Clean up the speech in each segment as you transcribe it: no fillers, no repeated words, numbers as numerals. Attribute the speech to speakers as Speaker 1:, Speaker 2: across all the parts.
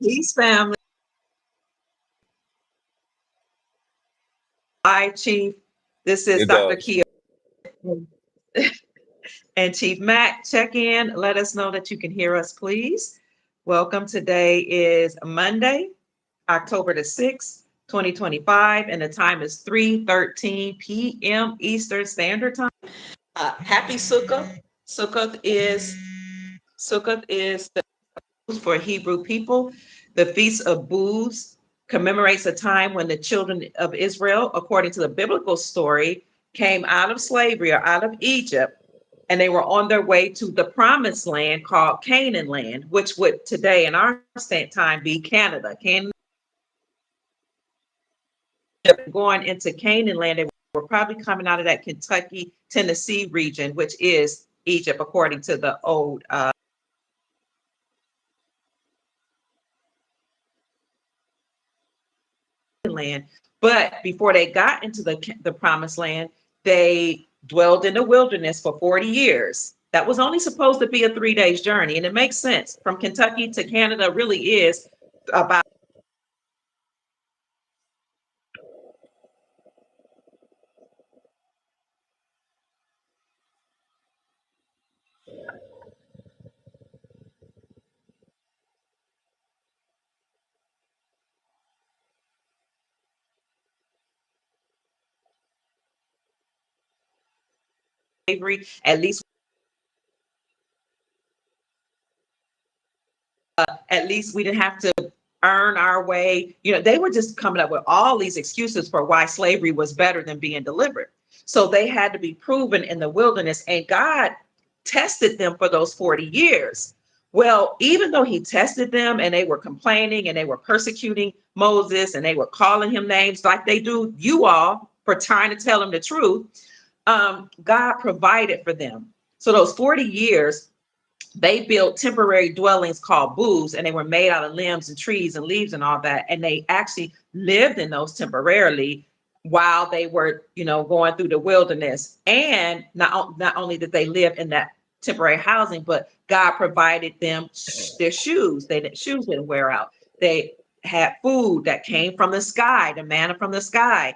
Speaker 1: Peace, family. Hi, Chief. This is
Speaker 2: It
Speaker 1: Dr.
Speaker 2: does.
Speaker 1: Kia and Chief Mac. Check in. Let us know that you can hear us, please. Welcome. Today is Monday, October the 6th, 2025, and the time is 3:13 p.m. Eastern Standard Time. Happy Sukkah. Sukkot is the for Hebrew people. The Feast of Booths commemorates a time when the children of Israel, according to the biblical story, came out of slavery or out of Egypt, and they were on their way to the promised land called Canaan land, which would today in our time be Canada. Canaan, going into Canaan land, they were probably coming out of that Kentucky, Tennessee region, which is Egypt, according to the old land. But before they got into the promised land, they dwelled in the wilderness for 40 years. That was only supposed to be a 3 days journey. And it makes sense. From Kentucky to Canada really is about slavery. At least we didn't have to earn our way. They were just coming up with all these excuses for why slavery was better than being delivered. So they had to be proven in the wilderness, and God tested them for those 40 years. Well, even though he tested them and they were complaining and they were persecuting Moses and they were calling him names like they do you all for trying to tell him the truth, God provided for them. So those 40 years, they built temporary dwellings called booths, and they were made out of limbs and trees and leaves and all that. And they actually lived in those temporarily while they were, going through the wilderness. And not only did they live in that temporary housing, but God provided them their shoes. Shoes didn't wear out. They had food that came from the sky, the manna from the sky.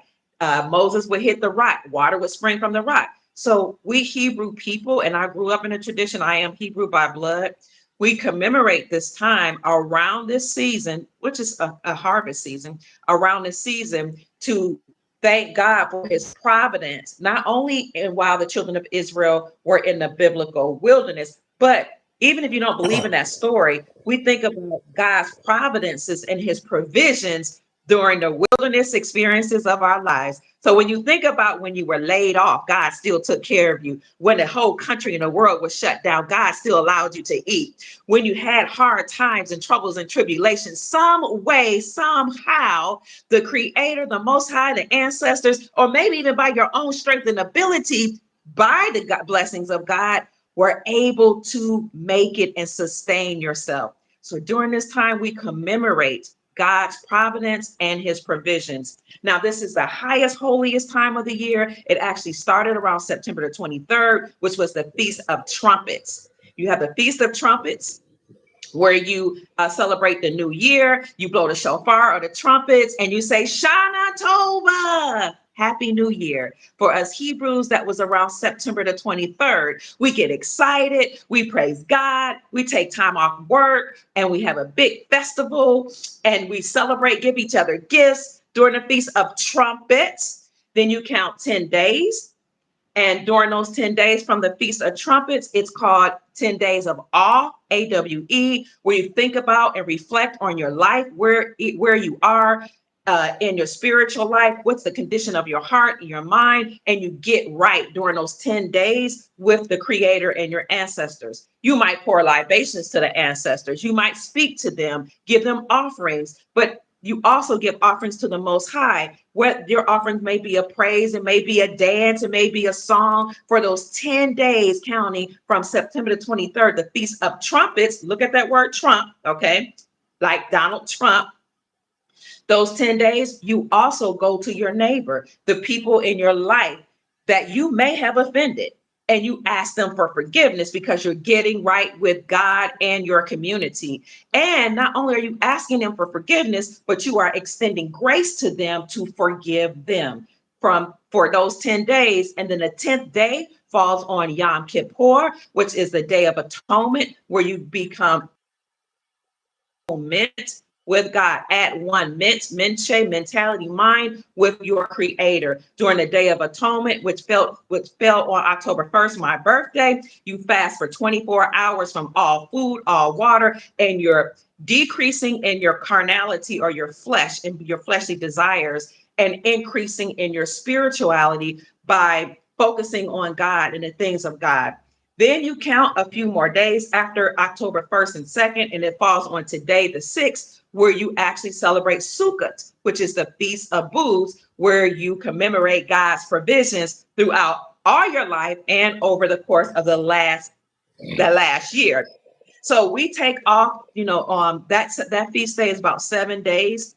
Speaker 1: Moses would hit the rock, water would spring from the rock. So we Hebrew people, and I grew up in a tradition, I am Hebrew by blood. We commemorate this time around this season, which is a harvest season, around this season to thank God for his providence, not only while the children of Israel were in the biblical wilderness, but even if you don't believe in that story, we think about God's providences and his provisions during the wilderness experiences of our lives. So when you think about when you were laid off, God still took care of you. When the whole country and the world was shut down, God still allowed you to eat. When you had hard times and troubles and tribulations, some way, somehow, the Creator, the Most High, the ancestors, or maybe even by your own strength and ability, by the blessings of God, were able to make it and sustain yourself. So during this time, we commemorate God's providence and his provisions. Now, this is the highest, holiest time of the year. It actually started around September the 23rd, which was the Feast of Trumpets. You have the Feast of Trumpets, where you celebrate the new year. You blow the shofar or the trumpets and you say, Shana Tova. Happy New Year. For us Hebrews, that was around September the 23rd. We get excited. We praise God. We take time off work and we have a big festival and we celebrate, give each other gifts during the Feast of Trumpets. Then you count 10 days. And during those 10 days from the Feast of Trumpets, it's called 10 Days of Awe, AWE, where you think about and reflect on your life, where you are in your spiritual life, what's the condition of your heart and your mind, and you get right during those 10 days with the Creator and your ancestors. You might pour libations to the ancestors. You might speak to them, give them offerings, but you also give offerings to the Most High. What your offerings may be a praise, it may be a dance, it may be a song for those 10 days, counting from September the 23rd, the Feast of Trumpets. Look at that word Trump, okay? Like Donald Trump. Those 10 days, you also go to your neighbor, the people in your life that you may have offended. and you ask them for forgiveness because you're getting right with God and your community. And not only are you asking them for forgiveness, but you are extending grace to them to forgive them from for those 10 days. And then the 10th day falls on Yom Kippur, which is the Day of Atonement, where you become mint with God, at one menche, mentality, mind with your creator. During the Day of Atonement, which fell on October 1st, my birthday, you fast for 24 hours from all food, all water, and you're decreasing in your carnality or your flesh and your fleshly desires, and increasing in your spirituality by focusing on God and the things of God. Then you count a few more days after October 1st and 2nd, and it falls on today, the 6th, where you actually celebrate Sukkot, which is the Feast of Booths, where you commemorate God's provisions throughout all your life and over the course of the last year. So we take off, that feast day is about 7 days,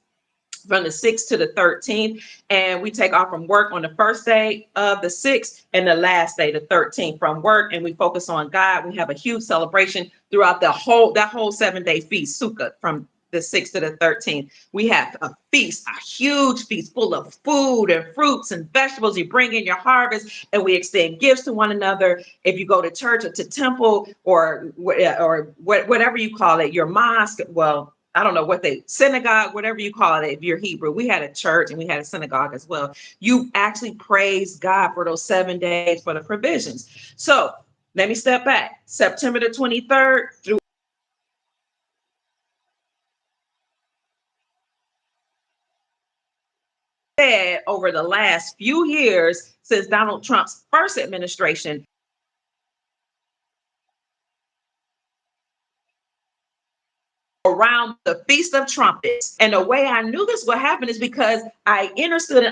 Speaker 1: from the 6th to the 13th, and we take off from work on the first day of the 6th and the last day, the 13th, from work, and we focus on God. We have a huge celebration throughout that whole 7-day feast, Sukkah, from the 6th to the 13th. We have a feast, a huge feast full of food and fruits and vegetables. You bring in your harvest, and we extend gifts to one another. If you go to church or to temple or whatever you call it, your mosque, well, I don't know what synagogue, whatever you call it, if you're Hebrew. We had a church and we had a synagogue as well. You actually praise God for those 7 days for the provisions. So let me step back. September the 23rd through over the last few years since Donald Trump's first administration, around the Feast of Trumpets. And the way I knew this would happen is because I understood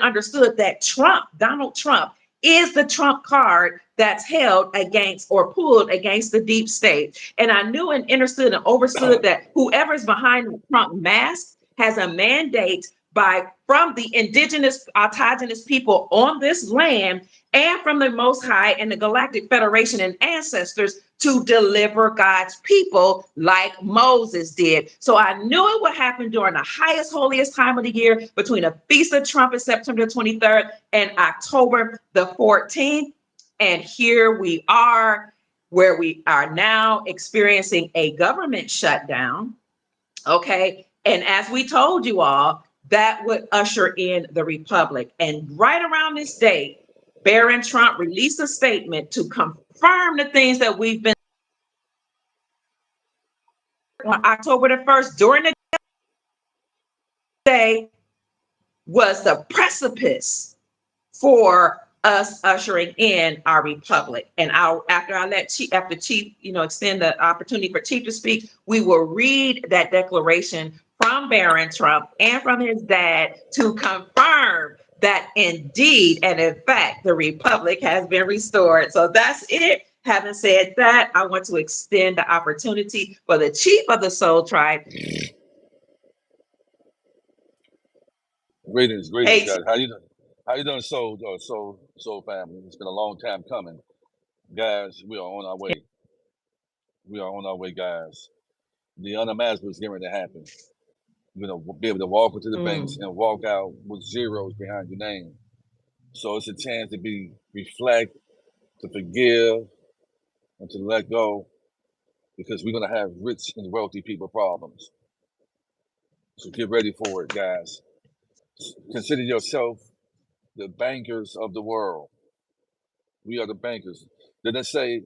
Speaker 1: that Donald Trump, is the trump card that's held against or pulled against the deep state. And I knew and understood and overstood that whoever's behind the Trump mask has a mandate from the indigenous autogenous people on this land and from the Most High and the Galactic Federation and ancestors to deliver God's people like Moses did. So I knew it would happen during the highest, holiest time of the year, between the Feast of Trumpets, September 23rd, and October the 14th. And here we are, where we are now experiencing a government shutdown. Okay. And as we told you all, that would usher in the republic. And right around this date, Barron Trump released a statement to confirm the things that we've been on October the 1st, during the day, was the precipice for us ushering in our republic. And after Chief, extend the opportunity for Chief to speak, we will read that declaration from Barron Trump and from his dad to confirm that indeed and in fact the republic has been restored. So that's it. Having said that, I want to extend the opportunity for the Chief of the Soul Tribe.
Speaker 2: Greetings,
Speaker 1: Hey,
Speaker 2: guys. How you doing, soul family? It's been a long time coming, guys. We are on our way. We are on our way, guys. The unimaginable is getting ready to happen. You're gonna be able to walk into the banks and walk out with zeros behind your name. So it's a chance to reflect, to forgive, and to let go, because we're gonna have rich and wealthy people problems. So get ready for it, guys. Consider yourself the bankers of the world. We are the bankers. Did it say?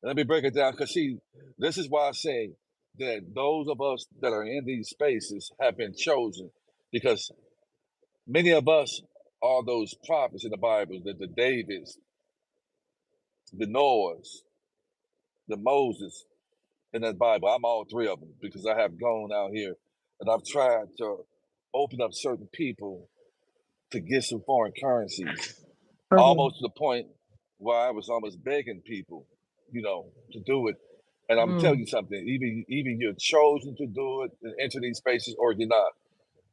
Speaker 2: Let me break it down, because see, this is why I say that those of us that are in these spaces have been chosen, because many of us are those prophets in the Bible, the Davids, the Noahs, the Moses in that Bible. I'm all three of them, because I have gone out here and I've tried to open up certain people to get some foreign currencies, almost to the point where I was almost begging people, to do it. And I'm telling you something, even you're chosen to do it and enter these spaces, or you're not.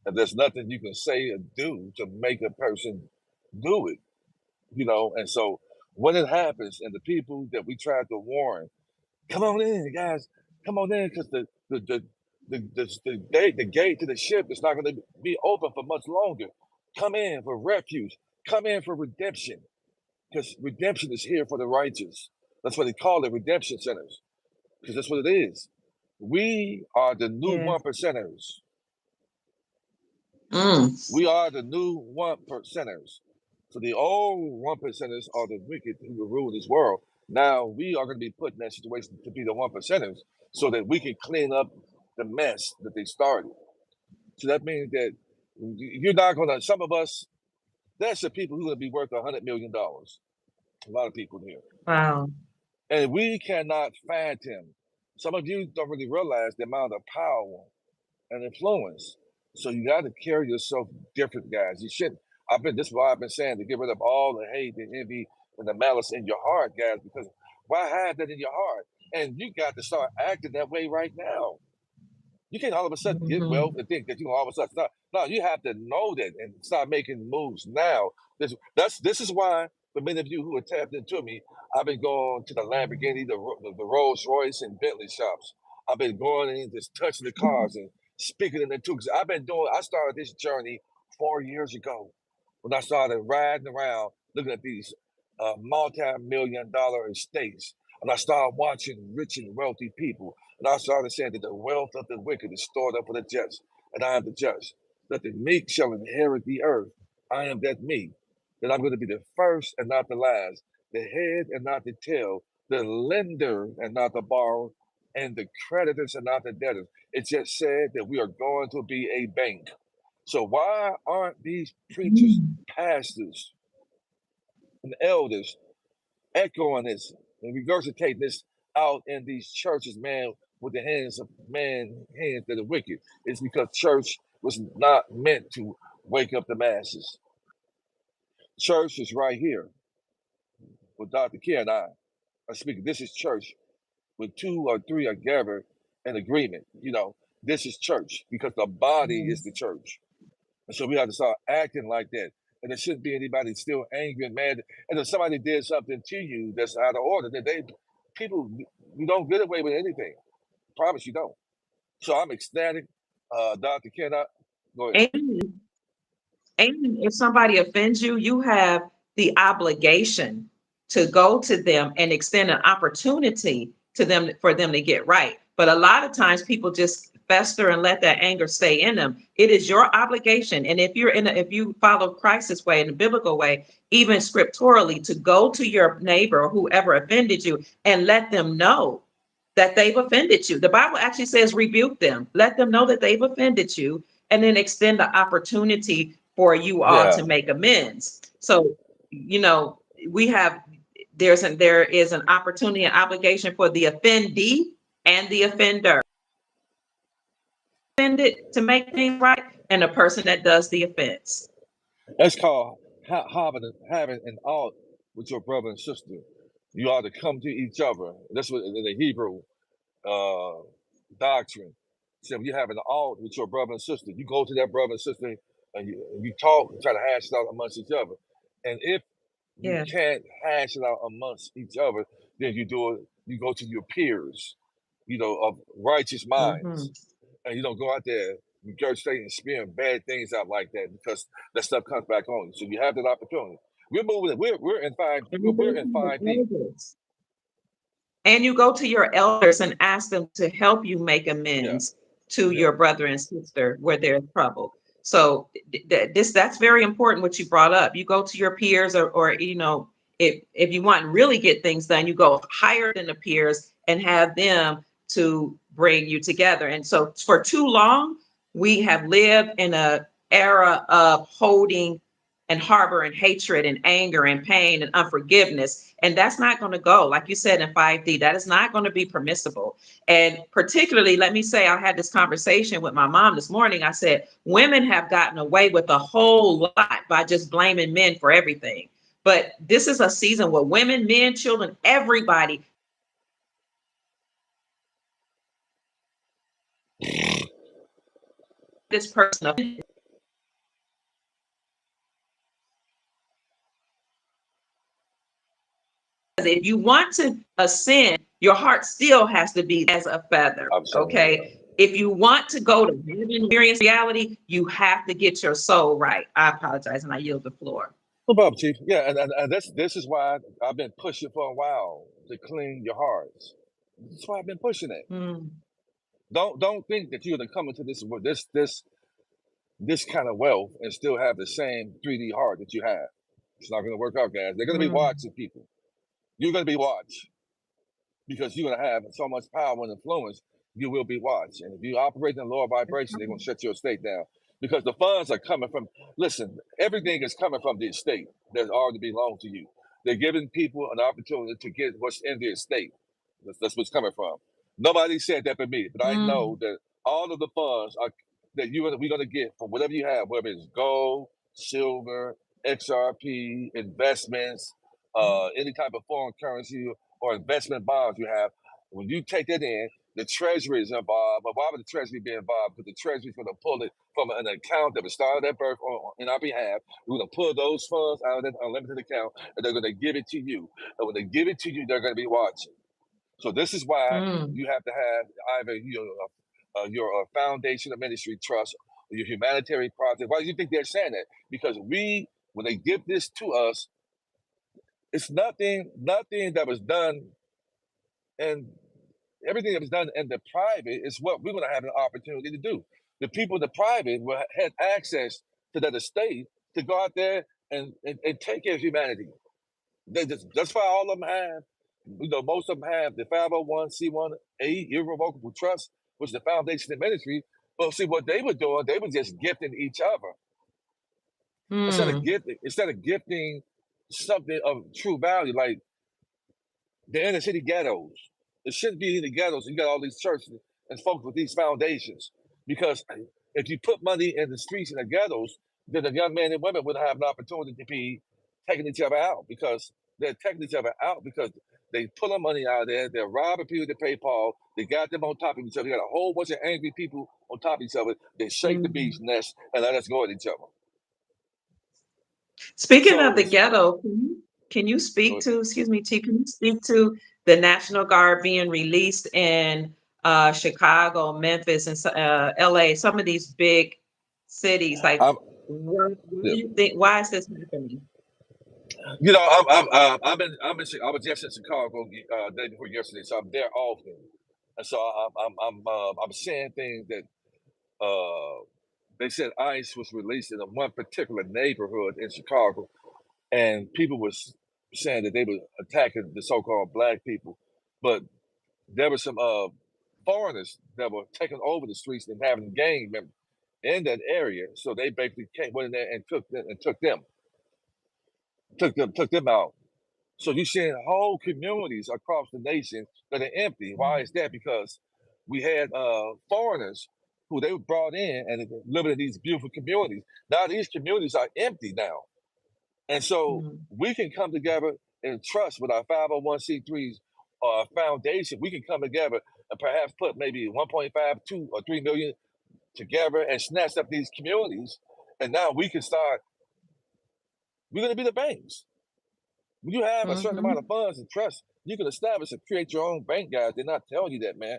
Speaker 2: And there's nothing you can say or do to make a person do it, And so when it happens and the people that we tried to warn, come on in, guys, come on in, because the gate to the ship is not going to be open for much longer. Come in for refuge. Come in for redemption, because redemption is here for the righteous. That's what they call it, redemption centers, because that's what it is. We are the new
Speaker 1: Yeah.
Speaker 2: 1%ers.
Speaker 1: Mm.
Speaker 2: We are the new 1%ers. So the old 1%ers are the wicked who will rule this world. Now we are going to be put in that situation to be the 1%ers so that we can clean up the mess that they started. So that means that you're not going to, some of us, there's some people who are going to be worth $100 million. A lot of people here.
Speaker 1: Wow.
Speaker 2: And we cannot fathom. Some of you don't really realize the amount of power and influence. So you got to carry yourself different, guys. You shouldn't. This is why I've been saying to get rid of all the hate and envy and the malice in your heart, guys, because why have that in your heart? And you got to start acting that way right now. You can't all of a sudden get wealth and think that you all of a sudden start. No, you have to know that and start making moves now. This is why, for many of you who are tapped into me, I've been going to the Lamborghini, the Rolls Royce, and Bentley shops. I've been going in, just touching the cars and speaking in the too. I started this journey 4 years ago when I started riding around looking at these multi-million-dollar estates. And I started watching rich and wealthy people. And I started saying that the wealth of the wicked is stored up for the just, and I am the just. That the meek shall inherit the earth. I am that meek. That I'm going to be the first and not the last, the head and not the tail, the lender and not the borrower, and the creditors and not the debtors. It just said that we are going to be a bank. So why aren't these preachers, pastors, and elders echoing this and regurgitating this out in these churches, man, with the hands of that are wicked? It's because church was not meant to wake up the masses. Church is right here with Dr. K and I are speaking. This is church when 2 or 3 are gathered in agreement. This is church because the body is the church. And so we have to start acting like that. And there shouldn't be anybody still angry and mad. And if somebody did something to you that's out of order, then you don't get away with anything. Promise you don't. So I'm ecstatic. Dr. Kenneth, go ahead.
Speaker 1: And if somebody offends you, you have the obligation to go to them and extend an opportunity to them for them to get right. But a lot of times people just fester and let that anger stay in them. It is your obligation. And if you follow Christ's way, in the biblical way, even scripturally, to go to your neighbor or whoever offended you and let them know that they've offended you. The Bible actually says rebuke them, let them know that they've offended you, and then extend the opportunity for you all
Speaker 2: Yeah,
Speaker 1: to make amends. So, we have there is an opportunity and obligation for the offendee and the offender offended to make things right, and the person that does the offense.
Speaker 2: that's called having an ought with your brother and sister. You ought to come to each other. That's what in the Hebrew uh, doctrine. So if you have an ought with your brother and sister, you go to that brother and sister and you talk and try to hash it out amongst each other. And if you
Speaker 1: Yeah.
Speaker 2: can't hash it out amongst each other, then you go to your peers, of righteous
Speaker 1: Mm-hmm.
Speaker 2: minds. And you don't go out there regurgitating and spewing bad things out like that because that stuff comes back on you. So you have that opportunity. We're moving. We're in five. We're in 5D.
Speaker 1: And you go to your elders and ask them to help you make
Speaker 2: Yeah,
Speaker 1: amends to
Speaker 2: yeah.
Speaker 1: your brother and sister where there's trouble. So that's very important what you brought up. You go to your peers or if you want to really get things done, you go higher than the peers and have them to bring you together. And so for too long, we have lived in a era of holding and harboring hatred and anger and pain and unforgiveness. And that's not going to go, like you said, in 5D, that is not going to be permissible. And particularly, let me say, I had this conversation with my mom this morning. I said, women have gotten away with a whole lot by just blaming men for everything. But this is a season where women, men, children, everybody, this person, if you want to ascend, your heart still has to be as a feather.
Speaker 2: I'm saying,
Speaker 1: Okay. If you want to go to experience reality, you have to get your soul right. I apologize and I yield the floor.
Speaker 2: no problem, Chief. Yeah, and this is why I've been pushing for a while to clean your hearts. That's why I've been pushing it.
Speaker 1: Mm.
Speaker 2: Don't think that you're gonna come into this kind of wealth and still have the same 3D heart that you have. It's not gonna work out, guys. They're gonna be watching people. You're gonna be watched because you're gonna have so much power and influence. You will be watched, and if you operate in lower vibration, they're gonna shut your estate down because the funds are coming from. Listen, everything is coming from the estate that already belongs to you. They're giving people an opportunity to get what's in the estate. That's what's coming from. Nobody said that but me, but I know that all of the funds are that we're gonna get from whatever you have, whether it's gold, silver, XRP, investments, any type of foreign currency or investment bonds you have. When you take that in, the treasury is involved. But why would the treasury be involved? Because the treasury is going to pull it from an account that was started at birth in our behalf. We're going to pull those funds out of that unlimited account, and they're going to give it to you. And when they give it to you, they're going to be watching. So this is why you have to have either your foundation or ministry trust or your humanitarian project. Why do you think they're saying that? Because when they give this to us, it's nothing that was done, and everything that was done in the private is what we're going to have an opportunity to do. The people in the private will have access to that estate to go out there and take care of humanity. That's why all of them have, most of them have the 501c1A irrevocable trust, which is the foundation of ministry. But see, what they were doing, they were just gifting each other. Instead of gifting something of true value, like the inner city ghettos. It shouldn't be in the ghettos. You got all these churches and folks with these foundations. Because if you put money in the streets in the ghettos, then the young men and women would have an opportunity to be taking each other out because they're taking each other out because they pulling money out of there. They're robbing people to pay Paul. They got them on top of each other. You got a whole bunch of angry people on top of each other. They shake the bee's nest and let us go at each other.
Speaker 1: Speaking of the ghetto, can you speak to, excuse me, T, can you speak to the National Guard being released in Chicago, Memphis, and LA, some of these big cities? Like, what do you think? Why is this happening?
Speaker 2: I was just in Chicago day before yesterday, so I'm there often, and so I'm seeing things that they said ICE was released in one particular neighborhood in Chicago, and people was saying that they were attacking the so-called black people, but there were some foreigners that were taking over the streets and having gang members in that area, so they basically went in there and took them out. So you're seeing whole communities across the nation that are empty. Why is that? Because we had foreigners who they were brought in and living in these beautiful communities. Now these communities are empty now. And so we can come together and trust with our 501c3s foundation. We can come together and perhaps put maybe 1.5, 2 or 3 million together and snatch up these communities. And now we can start, we're going to be the banks. When you have a certain amount of funds and trust, you can establish and create your own bank, guys. They're not telling you that, man.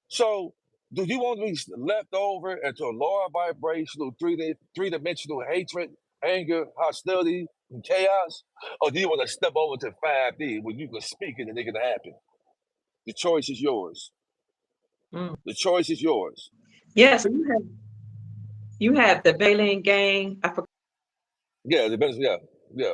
Speaker 2: So do you want to be left over into a lower vibrational, three-dimensional hatred, anger, hostility, and chaos? Or do you want to step over to 5D where you can speak it and it can happen? The choice is yours. The choice is yours.
Speaker 1: Yes, you have the Bailing gang. I forgot.
Speaker 2: Yeah, yeah.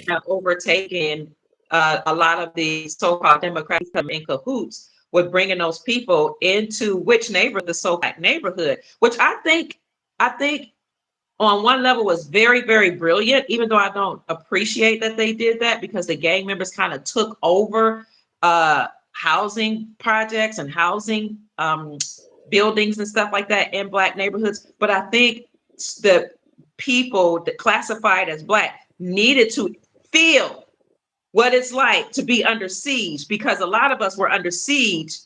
Speaker 1: Have overtaken a lot of the so-called Democrats in cahoots with bringing those people into which neighborhood, the so-called neighborhood, which I think on one level was very, very brilliant, even though I don't appreciate that they did that because the gang members kind of took over housing projects and housing buildings and stuff like that in Black neighborhoods. But I think the people that classified as Black needed to feel what it's like to be under siege, because a lot of us were under siege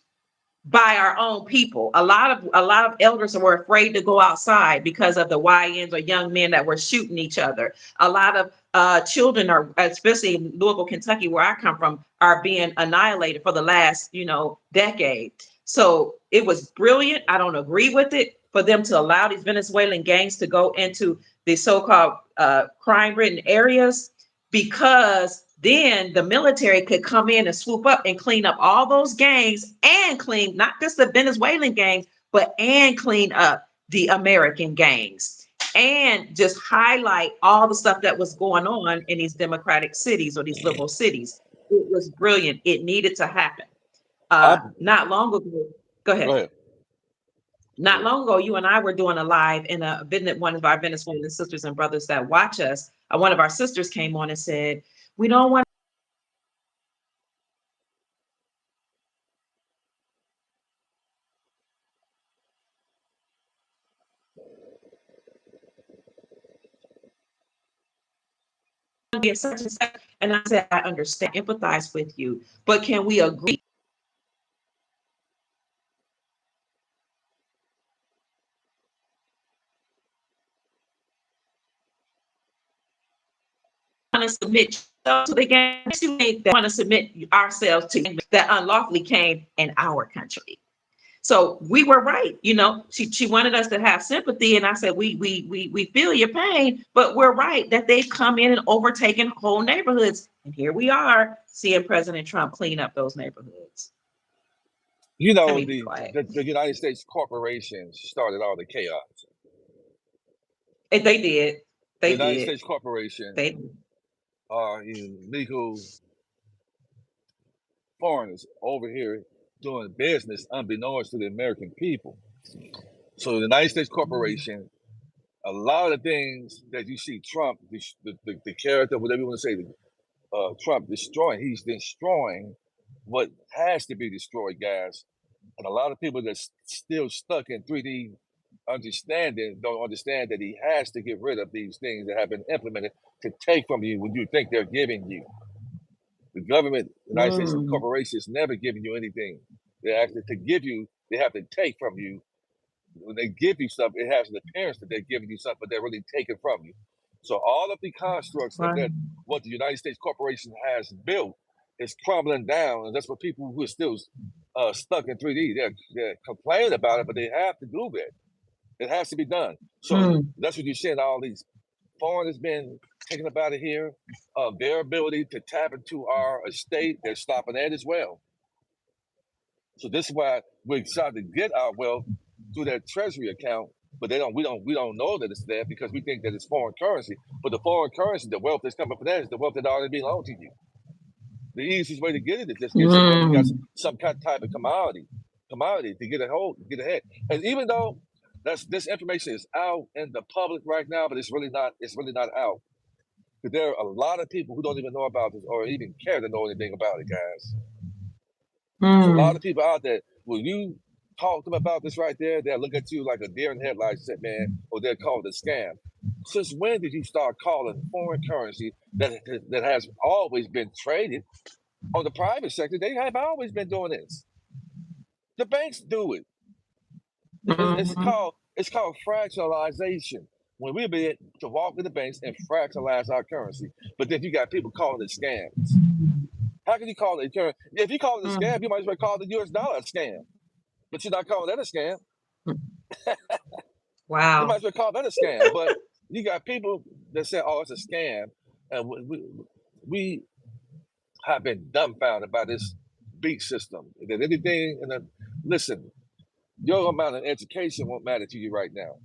Speaker 1: by our own people. A lot of elders were afraid to go outside because of the YNs or young men that were shooting each other. A lot of children are, especially in Louisville, Kentucky, where I come from, are being annihilated for the last, decade. So it was brilliant. I don't agree with it for them to allow these Venezuelan gangs to go into the so-called crime-ridden areas, because then the military could come in and swoop up and clean up all those gangs, and clean not just the Venezuelan gangs, but and clean up the American gangs, and just highlight all the stuff that was going on in these democratic cities or these liberal cities. It was brilliant. It needed to happen.
Speaker 2: I
Speaker 1: Not long ago, go
Speaker 2: Go
Speaker 1: ahead.
Speaker 2: ahead.
Speaker 1: Not long ago, you and I were doing a live, and one of our Venezuelan sisters and brothers that watch us, one of our sisters came on and said, we don't want to be a such and such. And I said, I understand, empathize with you, but can we agree to submit to the game? They want to submit ourselves to that unlawfully came in our country. So we were right. She wanted us to have sympathy, and I said we feel your pain, but we're right that they've come in and overtaken whole neighborhoods, and here we are seeing President Trump clean up those neighborhoods.
Speaker 2: You
Speaker 1: Let
Speaker 2: know,
Speaker 1: me be
Speaker 2: the,
Speaker 1: quiet.
Speaker 2: the, the United States corporations started all the chaos.
Speaker 1: And they did.
Speaker 2: The
Speaker 1: They
Speaker 2: United
Speaker 1: did.
Speaker 2: States corporation
Speaker 1: They
Speaker 2: are illegal foreigners over here doing business unbeknownst to the American people. So the United States corporation, a lot of the things that you see Trump, the character, whatever you want to say, Trump destroying, he's destroying what has to be destroyed, guys. And a lot of people that's still stuck in 3D understanding don't understand that he has to get rid of these things that have been implemented to take from you when you think they're giving you. The government, the United States corporations never giving you anything. They actually to give you, they have to take from you. When they give you stuff, it has an appearance that they're giving you something, but they're really taking from you. So all of the constructs of that, what the United States corporation has built, is crumbling down, and that's what people who are still stuck in 3D, they're complaining about it, but they have to do that. It has to be done. So that's what you're seeing. All these foreigners being taken up out of here. Their ability to tap into our estate, they're stopping that as well. So this is why we're excited to get our wealth through that treasury account, but we don't know that it's there because we think that it's foreign currency. But the foreign currency, the wealth that's coming from that is the wealth that already belongs to you. The easiest way to get it is just get something. You got some kind of type of commodity to get ahead. And even though this information is out in the public right now, but it's really not out. Because there are a lot of people who don't even know about this or even care to know anything about it, guys. There's a lot of people out there, when you talk to them about this right there, they'll look at you like a deer in headlights, said, man, or they'll call it a scam. Since when did you start calling foreign currency that has always been traded on the private sector? They have always been doing this. The banks do it. It's called fractionalization. When we be to walk in the banks and fractionalize our currency, but then you got people calling it scams. How can you call it a currency? If you call it a scam, you might as well call the US dollar a scam. But you're not calling that a scam.
Speaker 1: Wow.
Speaker 2: You might as well call that a scam. But you got people that say, "Oh, it's a scam," and we have been dumbfounded by this beat system. That anything, listen, your amount of education won't matter to you right now.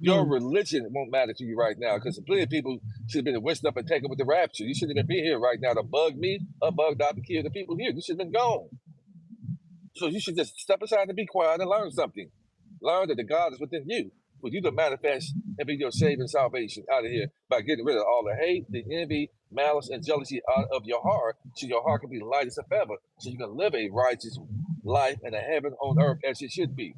Speaker 2: Your religion won't matter to you right now because plenty of people should have been whisked up and taken with the rapture. You shouldn't even be here right now to bug me or bug Dr. Kid, the people here. You should have been gone. So you should just step aside and be quiet and learn something. Learn that the God is within you for you to manifest and be your saving salvation out of here by getting rid of all the hate, the envy, malice, and jealousy out of your heart so your heart can be light as a feather so you can live a righteous life and a heaven on earth as it should be.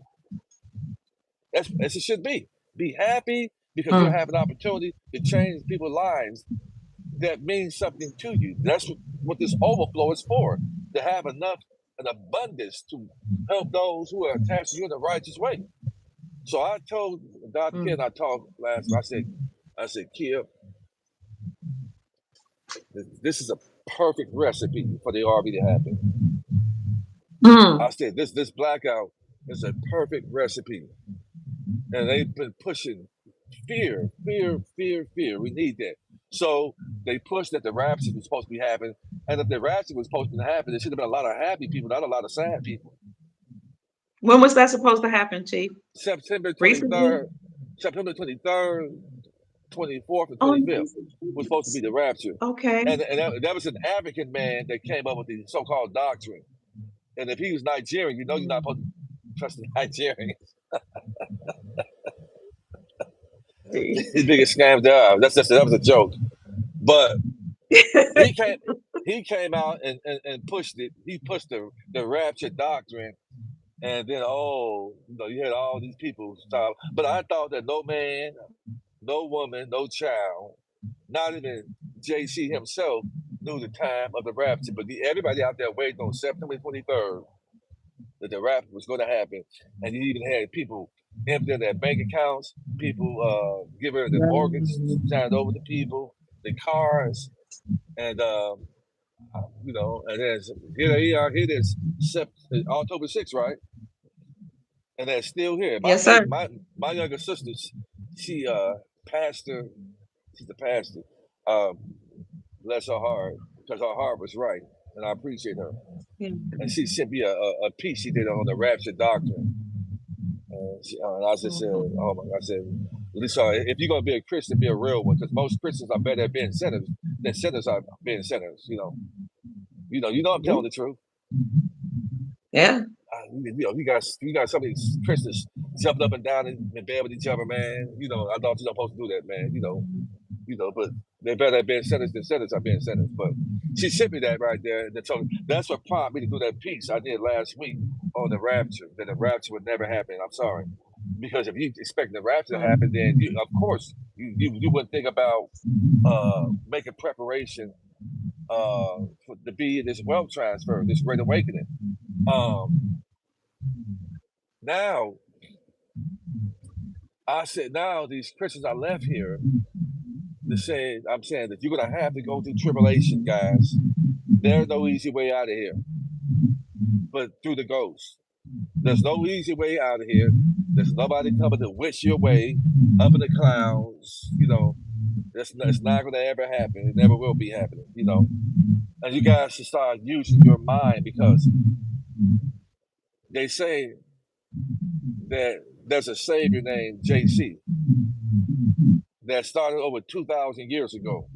Speaker 2: As it should be. Be happy because you have an opportunity to change people's lives that means something to you. That's what this overflow is for. To have enough an abundance to help those who are attached to you in the righteous way. So I told Dr. Ken, I talked last, I said, Kia, this is a perfect recipe for the RV to happen. I said, this blackout is a perfect recipe. And they've been pushing fear. We need that. So they pushed that the rapture was supposed to be happening. And if the rapture was supposed to happen, there should have been a lot of happy people, not a lot of sad people.
Speaker 1: When was that supposed to happen, Chief?
Speaker 2: September
Speaker 1: Recently?
Speaker 2: 23rd, September 23rd, 24th, and
Speaker 1: Oh,
Speaker 2: 25th was supposed to be the rapture.
Speaker 1: okay.
Speaker 2: And that was an African man that came up with the so-called doctrine. And if he was Nigerian, you know you're not supposed to trust the Nigerians. His biggest scam there. That was a joke. But he came out and pushed it. He pushed the rapture doctrine. And then you had all these people stop. But I thought that no man, no woman, no child, not even JC himself knew the time of the rapture. But everybody out there waiting on September 23rd that the rapture was going to happen. And you even had people emptying their bank accounts, people giving their mortgage signed over to people, the cars, and and then here they are. Here it is, October 6th, right? And they're still here.
Speaker 1: Yes, sir.
Speaker 2: My younger sister, she pastor. She's a pastor. Bless her heart, because her heart was right, and I appreciate her.
Speaker 1: Yeah.
Speaker 2: And she sent me a piece she did on the rapture doctrine. And I just said, oh my God, I said, Lisa, if you're gonna be a Christian, be a real one, because most Christians are better at being sinners than sinners are being sinners. You know, I'm telling the truth.
Speaker 1: Yeah.
Speaker 2: You got some of these Christians jumping up and down in bed with each other, man. I thought you're not supposed to do that, man. But they're better at being sinners than sinners are being sinners. But she sent me that right there. So that's what prompted me to do that piece I did last week on the rapture, that the rapture would never happen. I'm sorry. Because if you expect the rapture to happen, then of course you wouldn't think about making preparation to be in this wealth transfer, this great awakening. Now, I said, now these Christians are left here I'm saying that you're going to have to go through tribulation, guys. There's no easy way out of here, but through the ghost. There's no easy way out of here. There's nobody coming to wish you away up in the clouds. It's not going to ever happen. It never will be happening, And you guys should start using your mind, because they say that there's a savior named JC that started over 2,000 years ago.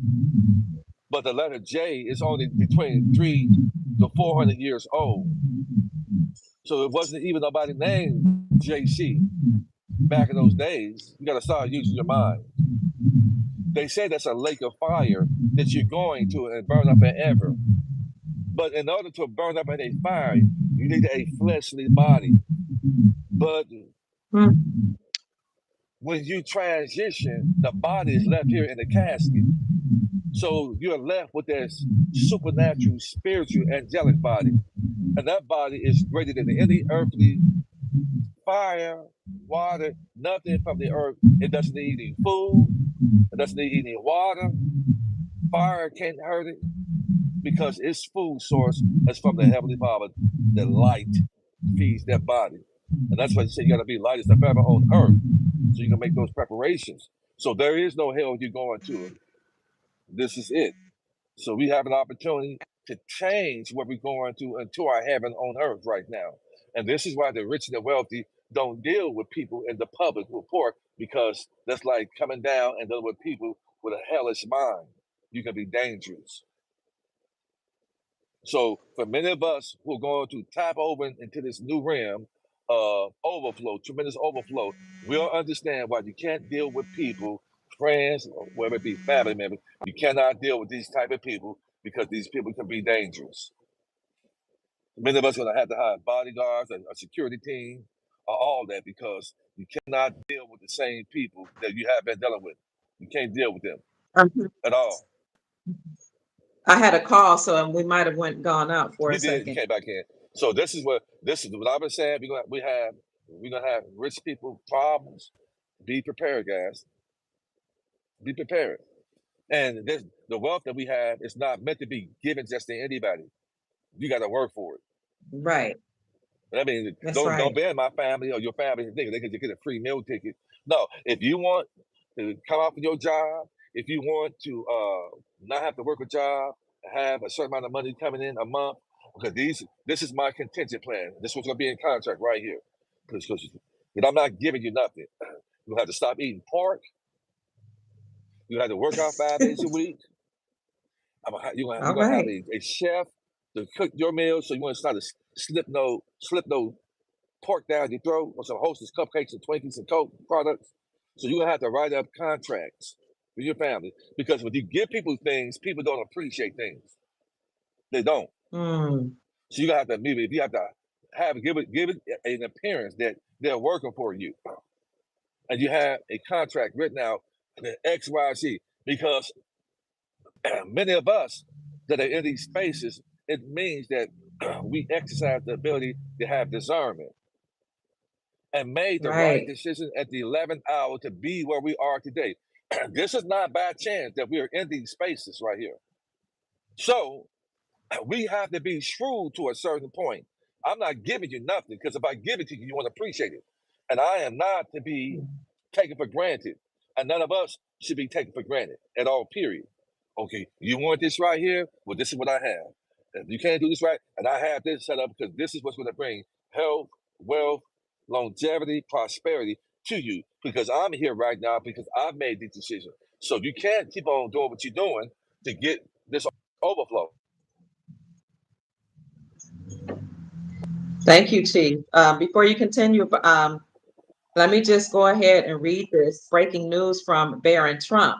Speaker 2: But the letter J is only between 300 to 400 years old. So it wasn't even nobody named JC back in those days. You got to start using your mind. They say that's a lake of fire that you're going to and burn up forever. But in order to burn up in a fire, you need a fleshly body. But when you transition, the body is left here in the casket. So you're left with this supernatural, spiritual, angelic body. And that body is greater than any earthly fire, water, nothing from the earth. It doesn't need any food. It doesn't need any water. Fire can't hurt it, because its food source is from the Heavenly Father. The light feeds that body. And that's why you say you got to be light as the feather on earth, so you can make those preparations. So there is no hell you're going to. This is it. So we have an opportunity to change what we're going to into our heaven on earth right now. And this is why the rich and the wealthy don't deal with people in the public who are poor, because that's like coming down and dealing with people with a hellish mind. You can be dangerous. So for many of us who are going to tap over into this new realm of overflow, tremendous overflow, we'll understand why you can't deal with people, friends, or whether it be family members. You cannot deal with these type of people, because these people can be dangerous. Many of us are going to have bodyguards, a security team, or all that, because you cannot deal with the same people that you have been dealing with. You can't deal with them at all.
Speaker 1: I had a call, so we might have gone out for
Speaker 2: You
Speaker 1: a
Speaker 2: did. You
Speaker 1: second.
Speaker 2: came back in. So this is what I've been saying. We're gonna have rich people problems. Be prepared, guys. Be prepared. And the wealth that we have is not meant to be given just to anybody. You got to work for it.
Speaker 1: Right.
Speaker 2: I mean,
Speaker 1: That's
Speaker 2: don't
Speaker 1: right.
Speaker 2: ban my family or your family. They can get a free meal ticket. No, if you want to come out from your job, if you want to not have to work a job, have a certain amount of money coming in a month, because this is my contingent plan. This was going to be in contract right here, because I'm not giving you nothing. You have to stop eating pork. You have to work out 5 days a week. You're
Speaker 1: All
Speaker 2: gonna have
Speaker 1: right.
Speaker 2: a chef to cook your meals, so you want to start to slip no pork down your throat or some Hostess cupcakes and Twinkies and Coke products. So you're gonna have to write up contracts with your family, because when you give people things, people don't appreciate things. They don't.
Speaker 1: Mm,
Speaker 2: So you have to maybe you have to give it an appearance that they're working for you, and you have a contract written out X, Y, Z. Because many of us that are in these spaces, it means that we exercise the ability to have discernment and made the right
Speaker 1: right.
Speaker 2: decision at the 11th hour to be where we are today. This is not by chance that we are in these spaces right here. So we have to be shrewd to a certain point. I'm not giving you nothing, because if I give it to you, you want to appreciate it. And I am not to be taken for granted. And none of us should be taken for granted at all, period. Okay, you want this right here? Well, this is what I have. If you can't do this right, and I have this set up because this is what's going to bring health, wealth, longevity, prosperity to you. Because I'm here right now because I've made these decisions. So you can't keep on doing what you're doing to get this overflow.
Speaker 1: Thank you, Chief. Before you continue, let me just go ahead and read this breaking news from Barron Trump.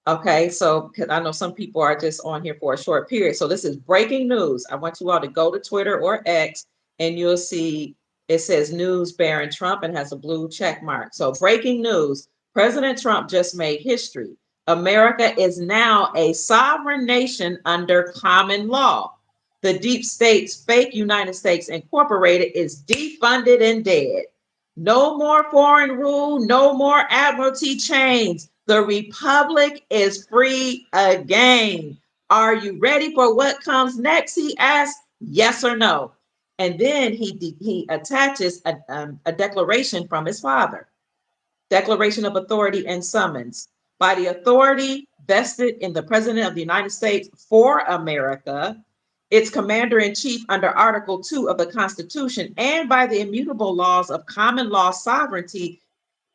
Speaker 1: Okay, so 'cause I know some people are just on here for a short period. So this is breaking news. I want you all to go to Twitter or X and you'll see it says news Barron Trump and has a blue check mark. So breaking news, President Trump just made history. America is now a sovereign nation under common law. The deep state's fake United States Incorporated is defunded and dead. No more foreign rule, no more admiralty chains. The republic is free again. Are you ready for what comes next? He asked, yes or no. And then he attaches a declaration from his father, declaration of authority and summons. By the authority vested in the President of the United States for America, its commander in chief under Article 2 of the Constitution, and by the immutable laws of common law sovereignty,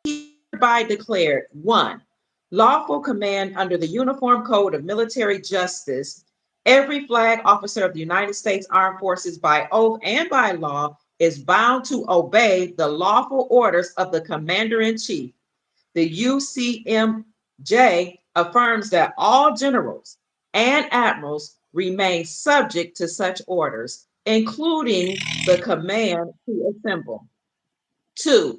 Speaker 1: hereby declared: one, lawful command under the Uniform Code of Military Justice. Every flag officer of the United States Armed Forces by oath and by law is bound to obey the lawful orders of the commander in chief. The UCMJ affirms that all generals and admirals remain subject to such orders, including the command to assemble.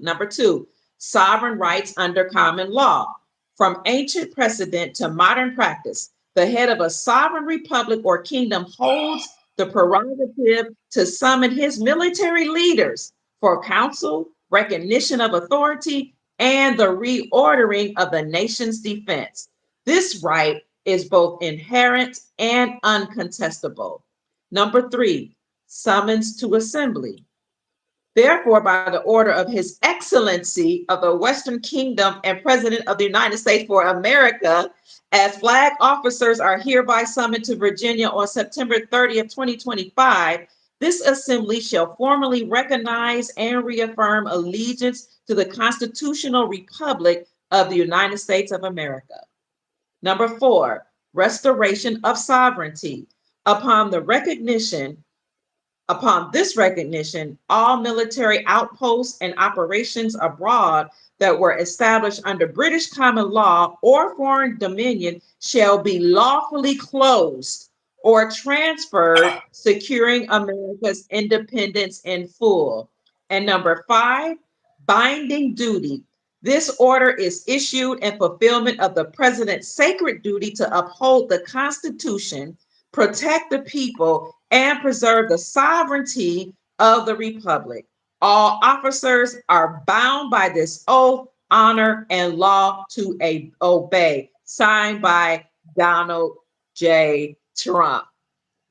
Speaker 1: Number two, sovereign rights under common law. From ancient precedent to modern practice, the head of a sovereign republic or kingdom holds the prerogative to summon his military leaders for counsel, recognition of authority, and the reordering of the nation's defense. This right is both inherent and uncontestable. Number three, summons to assembly. Therefore, by the order of His Excellency of the Western Kingdom and President of the United States for America, as flag officers are hereby summoned to Virginia on September 30th, 2025, this assembly shall formally recognize and reaffirm allegiance to the constitutional republic of the United States of America. Number four, restoration of sovereignty. Upon the recognition Upon this recognition, all military outposts and operations abroad that were established under British common law or foreign dominion shall be lawfully closed or transferred, securing America's independence in full. And number five, binding duty. This order is issued in fulfillment of the president's sacred duty to uphold the Constitution, protect the people, and preserve the sovereignty of the Republic. All officers are bound by this oath, honor, and law to obey. Signed by Donald J. Trump.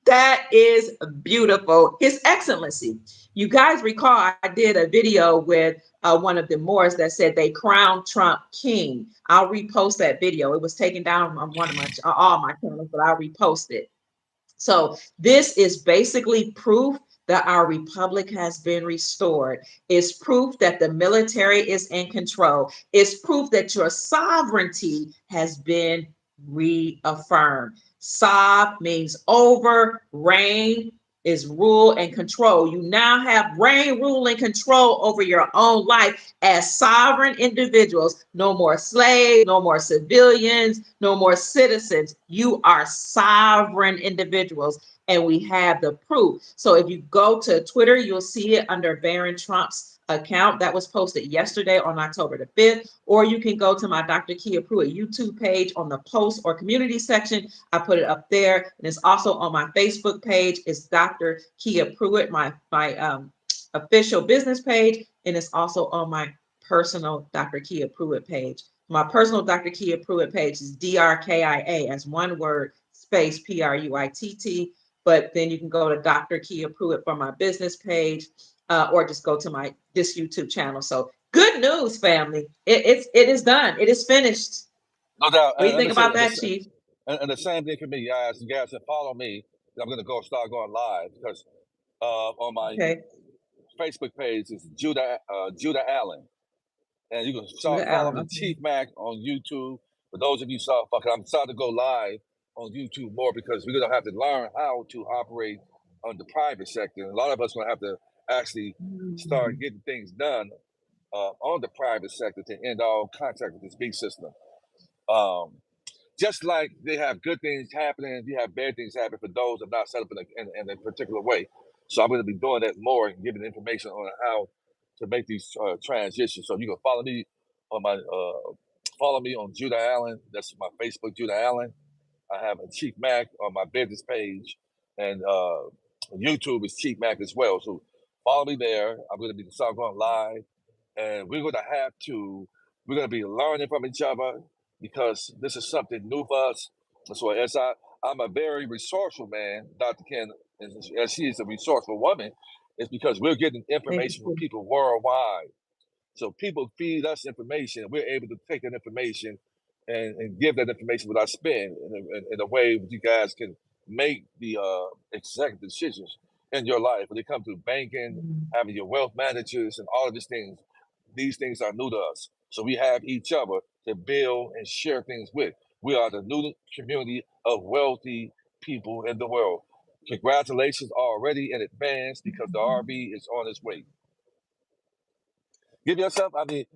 Speaker 1: That is beautiful. His Excellency. You guys recall I did a video with one of the Moors that said they crowned Trump king. I'll repost that video. It was taken down on one of my all my channels, but I'll repost it. So this is basically proof that our republic has been restored. It's proof that the military is in control. It's proof that your sovereignty has been reaffirmed. Sob means over, reign is rule and control. You now have reign, rule, and control over your own life as sovereign individuals. No more slaves, no more civilians, no more citizens. You are sovereign individuals, and we have the proof. So if you go to Twitter, you'll see it under Barron Trump's account that was posted yesterday on October the 5th, or you can go to my Dr. Kia Pruitt YouTube page on the post or community section. I put it up there, and it's also on my Facebook page. It's Dr. Kia Pruitt, my official business page, and it's also on my personal Dr. Kia Pruitt page. My personal Dr. Kia Pruitt page is DRKIA as one word, space PRUITT. But then you can go to Dr. Kia Pruitt for my business page, or just go to this YouTube channel. So good news, family. It is done. It is finished.
Speaker 2: No doubt.
Speaker 1: What do you think about that, Chief?
Speaker 2: And the same thing for me, guys. You guys can follow me. I'm going to start going live because on my Facebook page is Judah Allen. And you can start following Chief Mac on YouTube. For those of you I'm starting to go live on YouTube more because we're going to have to learn how to operate on the private sector. And a lot of us are going to have to actually start getting things done on the private sector to end all contact with this big system. Just like they have good things happening, you have bad things happen for those that are not set up in a particular way. So I'm going to be doing that more and giving information on how to make these transitions. So you can follow me on Judah Allen. That's my Facebook, Judah Allen. I have a Chief Mac on my business page, and YouTube is Chief Mac as well. So follow me there. I'm going to be going live, and we're going to be learning from each other because this is something new for us. So as I'm a very resourceful man, Dr. Ken, as she is a resourceful woman, it's because we're getting information from people worldwide. So people feed us information, and we're able to take that information and give that information without spin in a way that you guys can make the executive decisions in your life. When it comes to banking, having your wealth managers, and all of these things are new to us. So we have each other to build and share things with. We are the new community of wealthy people in the world. Congratulations already in advance because the RV is on its way. Give yourself,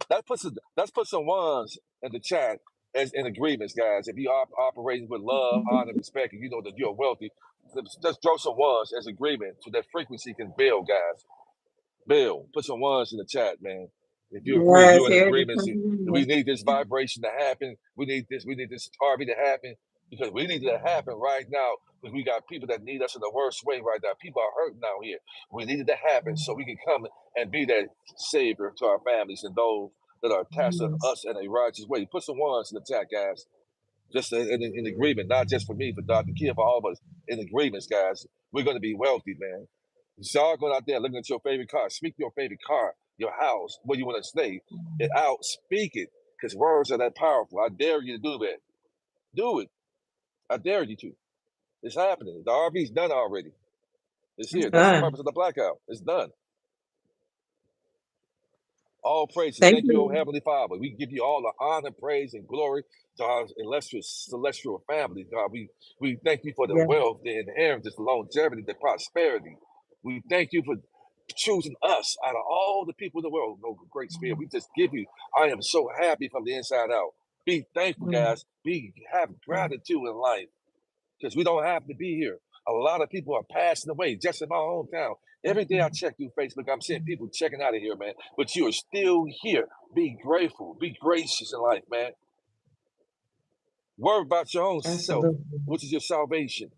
Speaker 2: let's put some ones in the chat as in agreements, guys. If you are operating with love, honor, respect, and you know that you're wealthy, just throw some ones as agreement so that frequency can build, guys. Build. Put some ones in the chat, man. If you agree, you're in agreement. We need this vibration to happen. We need this RV to happen because we need it to happen right now because we got people that need us in the worst way right now. People are hurting out here. We need it to happen so we can come and be that savior to our families and those that are attached to us in a righteous way. Put some ones in the chat, guys. Just in agreement, not just for me, for Dr. Kia, for all of us. In agreements, guys. We're going to be wealthy, man. Y'all going out there looking at your favorite car. Speak your favorite car, your house, where you want to stay. And out, speak it, because words are that powerful. I dare you to do that. Do it. I dare you to. It's happening. The RV's done already. It's here. That's the purpose of the blackout. It's done. All praises. Thank you, O Heavenly Father. We give you all the honor, praise, and glory to our celestial family. God, we thank you for the wealth, the inheritance, the longevity, the prosperity. We thank you for choosing us out of all the people in the world. No great spirit. We just give you. I am so happy from the inside out. Be thankful, guys. Have gratitude in life because we don't have to be here. A lot of people are passing away just in my hometown. Every day I check through Facebook, I'm seeing people checking out of here, man. But you are still here. Be grateful. Be gracious in life, man. Worry about your own self, which is your salvation.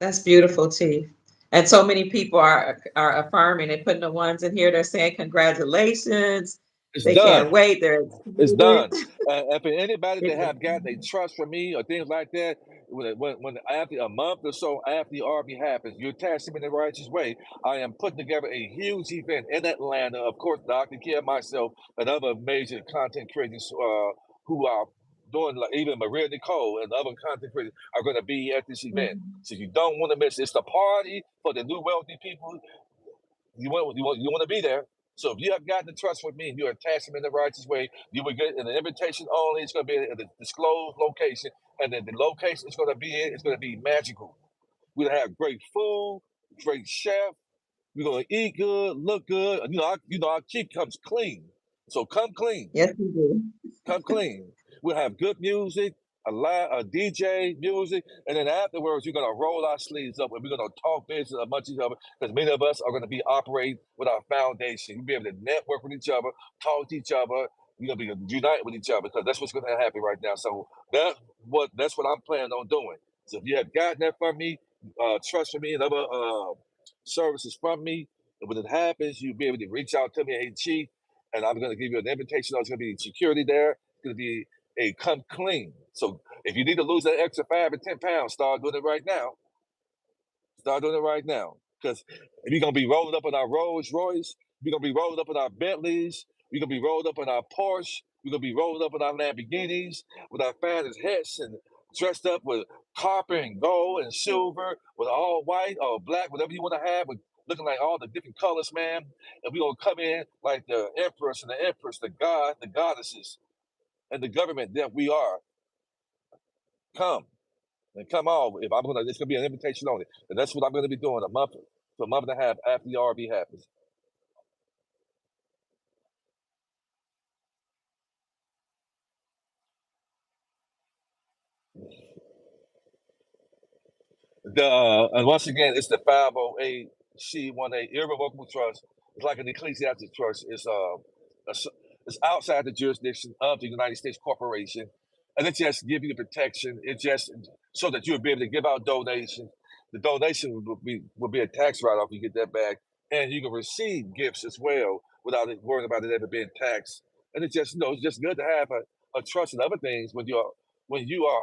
Speaker 1: That's beautiful, Chief. And so many people are affirming and putting the ones in here. They're saying congratulations.
Speaker 2: It's
Speaker 1: They
Speaker 2: done.
Speaker 1: can't wait. They're
Speaker 2: It's
Speaker 1: excited.
Speaker 2: done. And for anybody that
Speaker 1: It-
Speaker 2: have got a trust from me or things like that, when after a month or so after the RV happens, you're attached to me in the righteous way. I am putting together a huge event in Atlanta. Of course, Dr. Kia, myself, and other major content creators who are doing, like even Maria Nicole and other content creators are going to be at this event.
Speaker 1: Mhm.
Speaker 2: So you don't want to miss it. It's the party for the new wealthy people. You want to be there. So if you have gotten the trust with me and you're attached to me in the righteous way, you will get an invitation only. It's going to be at a disclosed location, and then the location it's going to be in is going to be magical. We're going to have great food, great chef. We're going to eat good, look good. Our chief comes clean, so come clean.
Speaker 1: Yes, we do.
Speaker 2: Come clean. We'll have good music, a DJ, music, and then afterwards, we're going to roll our sleeves up and we're going to talk business amongst each other because many of us are going to be operating with our foundation. We'll be able to network with each other, talk to each other. We're going to be unite with each other because that's what's going to happen right now. So that's what I'm planning on doing. So if you have gotten that from me, trust from me, and other services from me, and when it happens, you'll be able to reach out to me, hey, Chief, and I'm going to give you an invitation. There's going to be security there. It's going to be a come clean. So if you need to lose that extra 5 or 10 pounds, start doing it right now. Start doing it right now. Because if you're going to be rolling up in our Rolls Royce, we're going to be rolling up in our Bentleys, we're going to be rolled up in our Porsche, we're going to be rolling up in our Lamborghinis with our finest hats and dressed up with copper and gold and silver, with all white or black, whatever you want to have, with looking like all the different colors, man. And we're going to come in like the empress and the empress, the god, the goddesses, and the government that we are. Come. And come on, if I'm gonna, it's gonna be an invitation only, and that's what I'm gonna be doing for a month and a half after the RV happens. And once again, it's the 508c18 irrevocable trust. It's like an ecclesiastic trust. It's outside the jurisdiction of the United States Corporation, and it just give you the protection. It just so that you'll be able to give out donations. The donation will be a tax write-off. You get that back, and you can receive gifts as well without worrying about it ever being taxed. And it's just good to have a trust in other things when you are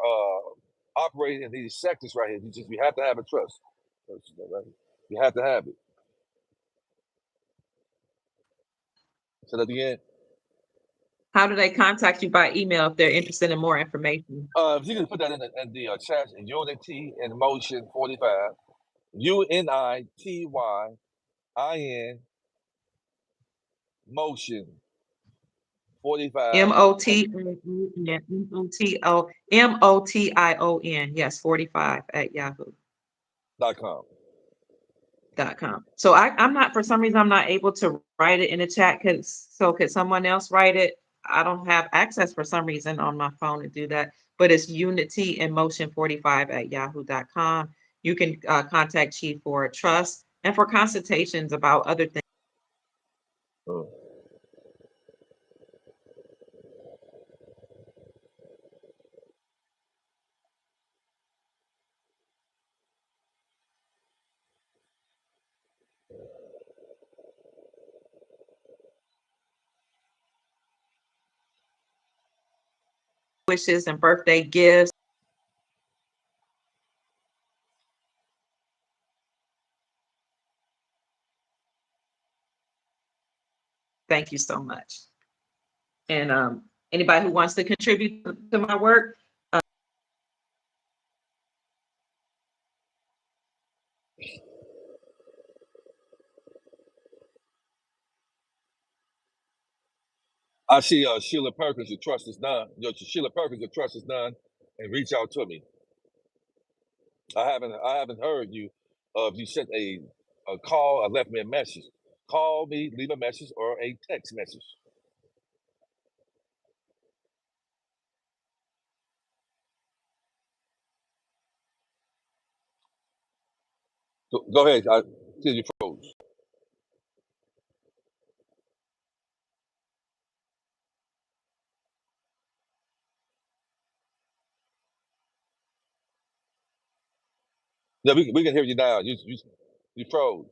Speaker 2: operating in these sectors right here. You have to have a trust. Right? You have to have it. So at the end,
Speaker 1: How do they contact you by email if they're interested in more information?
Speaker 2: if you can put that in the chat, Unity in Motion 45, UNITYIN Motion 45.
Speaker 1: Motion yes, 45 at yahoo.com.
Speaker 2: .com.
Speaker 1: So I'm not, for some reason, I'm not able to write it in the chat. Could someone else write it? I don't have access for some reason on my phone to do that, but it's Unity in Motion 45 at yahoo.com. You can contact Chief for trust and for consultations about other things.
Speaker 2: Oh.
Speaker 1: Wishes and birthday gifts. Thank you so much. And anybody who wants to contribute to my work,
Speaker 2: I see Sheila Perkins, your trust is done. Sheila Perkins, your trust is done, and reach out to me. I haven't heard you. If you sent a call or left me a message, call me, leave a message or a text message. Go ahead. I see you froze. Yeah, we can hear you now. You froze.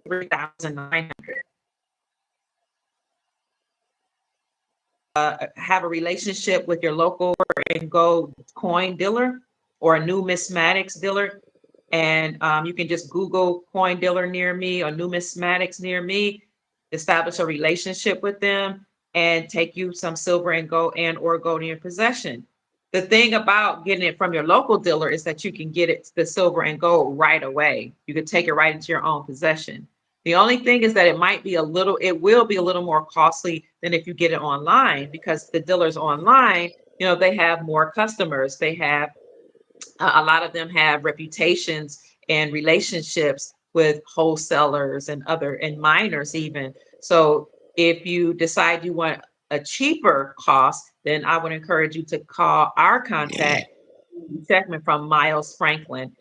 Speaker 1: $3,900. Have a relationship with your local and go coin dealer or a numismatics dealer. And you can just Google coin dealer near me or numismatics near me, establish a relationship with them, and take you some silver and gold and or gold in your possession. The thing about getting it from your local dealer is that you can get it, the silver and gold, right away. You can take it right into your own possession. The only thing is that it will be a little more costly than if you get it online, because the dealers online, they have more customers. They have a lot of them have reputations and relationships with wholesalers and miners even. So if you decide you want a cheaper cost, then I would encourage you to call our contact, Sheckman from Miles Franklin.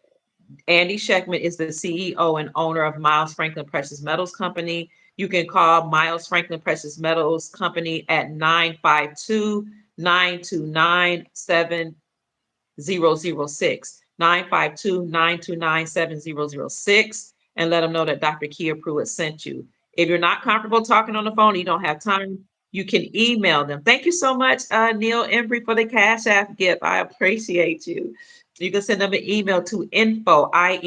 Speaker 1: Andy Sheckman is the CEO and owner of Miles Franklin Precious Metals Company. You can call Miles Franklin Precious Metals Company at 952-929-7006. 952-929-7006, and let them know that Dr. Kia Pruitt sent you. If you're not comfortable talking on the phone, you don't have time, you can email them. Thank you so much, Neil Embry, for the Cash App gift. I appreciate you. You can send them an email to info at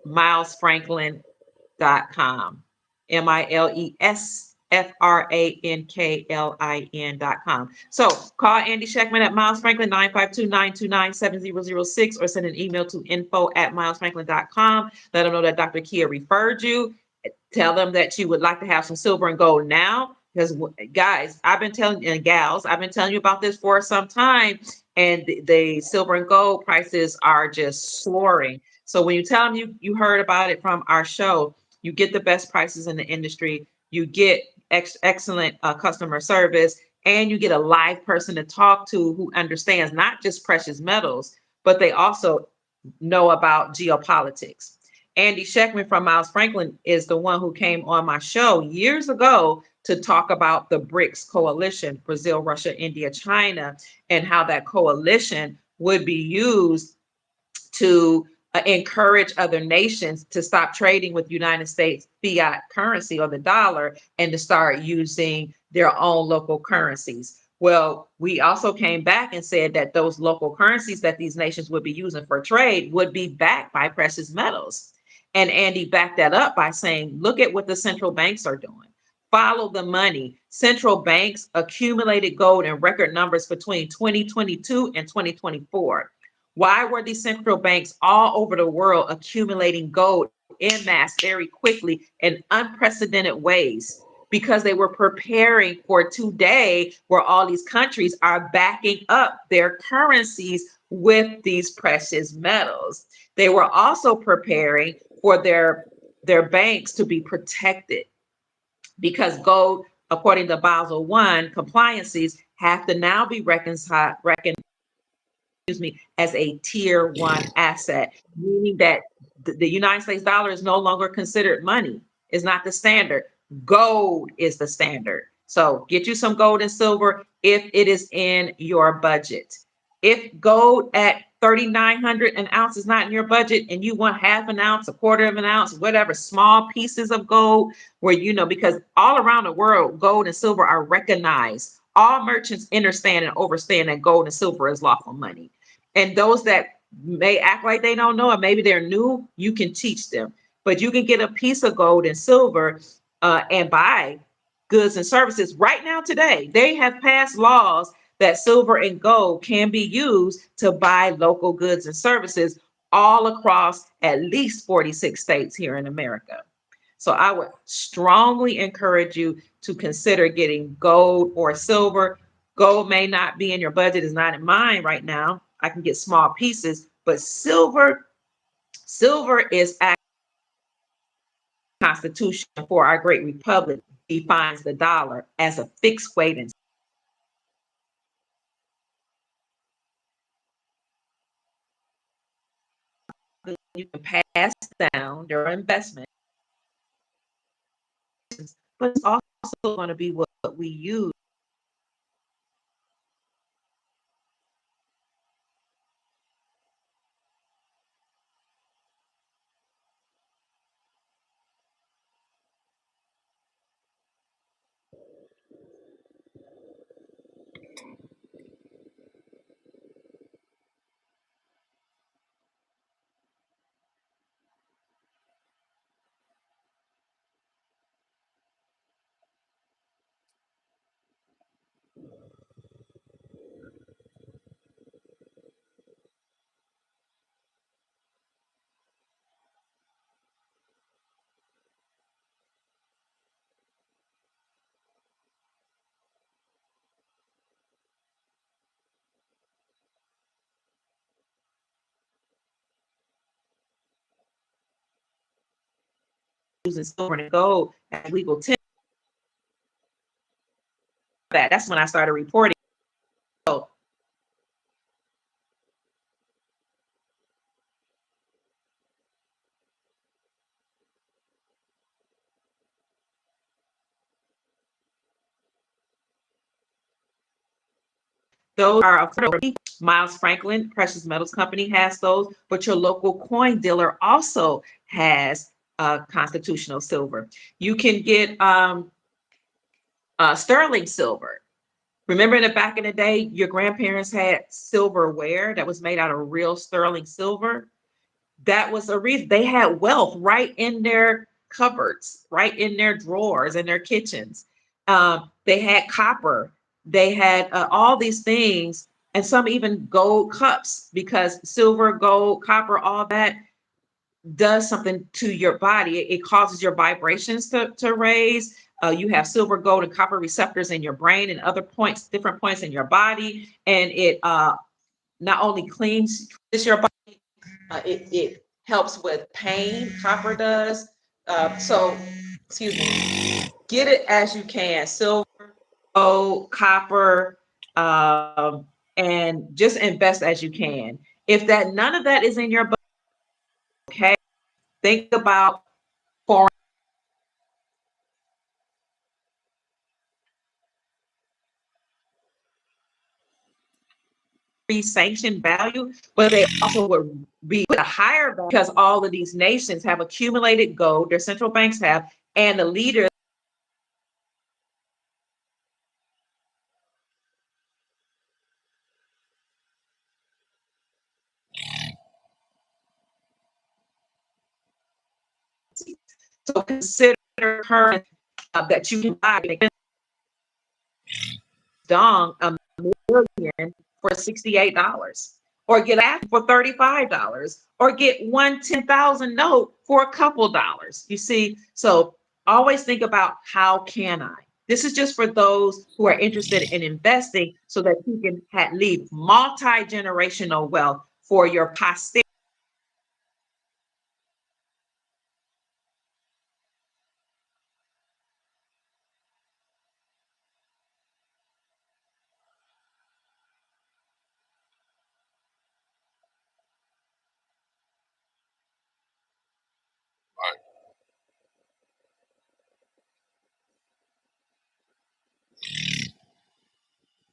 Speaker 1: milesfranklin.com. milesfranklin.com. So call Andy Sheckman at Miles Franklin, 952-929-7006, or send an email to info@milesfranklin.com. Let them know that Dr. Kia referred you. Tell them that you would like to have some silver and gold now. Because guys, I've been telling you, and gals, I've been telling you about this for some time, and the silver and gold prices are just soaring. So when you tell them you heard about it from our show, you get the best prices in the industry, you get excellent customer service, and you get a live person to talk to who understands not just precious metals, but they also know about geopolitics. Andy Sheckman from Miles Franklin is the one who came on my show years ago to talk about the BRICS coalition, Brazil, Russia, India, China, and how that coalition would be used to encourage other nations to stop trading with United States fiat currency or the dollar and to start using their own local currencies. Well, we also came back and said that those local currencies that these nations would be using for trade would be backed by precious metals. And Andy backed that up by saying, look at what the central banks are doing. Follow the money. Central banks accumulated gold in record numbers between 2022 and 2024. Why were these central banks all over the world accumulating gold en masse very quickly in unprecedented ways? Because they were preparing for today, where all these countries are backing up their currencies with these precious metals. They were also preparing for their banks to be protected, because gold, according to Basel I compliances, have to now be reconciled as a tier one asset, meaning that the United States dollar is no longer considered money. It's not the standard. Gold is the standard. So get you some gold and silver if it is in your budget. If gold at 3,900 an ounce is not in your budget and you want half an ounce, a quarter of an ounce, whatever, small pieces of gold, where because all around the world, gold and silver are recognized. All merchants understand and overstand that gold and silver is lawful money. And those that may act like they don't know it. Maybe they're new. You can teach them, but you can get a piece of gold and silver and buy goods and services. Right now, today, they have passed laws that silver and gold can be used to buy local goods and services all across at least 46 states here in America. So I would strongly encourage you to consider getting gold or silver. Gold may not be in your budget, is not in mine right now. I can get small pieces, but silver is actually the Constitution for our great republic defines the dollar as a fixed weight and you can pass down their investment, but it's also going to be what we use using silver and gold as legal tender. That's when I started reporting. So those are affordable. Miles Franklin Precious Metals Company has those, but your local coin dealer also has constitutional silver. You can get sterling silver. Remember that back in the day, your grandparents had silverware that was made out of real sterling silver? That was a reason they had wealth right in their cupboards, right in their drawers, in their kitchens. They had copper, they had all these things, and some even gold cups because silver, gold, copper, all that does something to your body. It causes your vibrations to raise. You have silver, gold, and copper receptors in your brain and other points, different points in your body, and it not only cleans your body, it helps with pain. Copper does. So, excuse me. Get it as you can. Silver, gold, copper, and just invest as you can. If that none of that is in your budget, okay, think about foreign sanctioned value, but they also would be a higher value because all of these nations have accumulated gold, their central banks have, and the leaders so consider current that you can buy dong a million for $68 or get that for $35 or get one 10,000 note for a couple dollars. You see, so always think about how can I? This is just for those who are interested in investing so that you can leave multi-generational wealth for your posterity.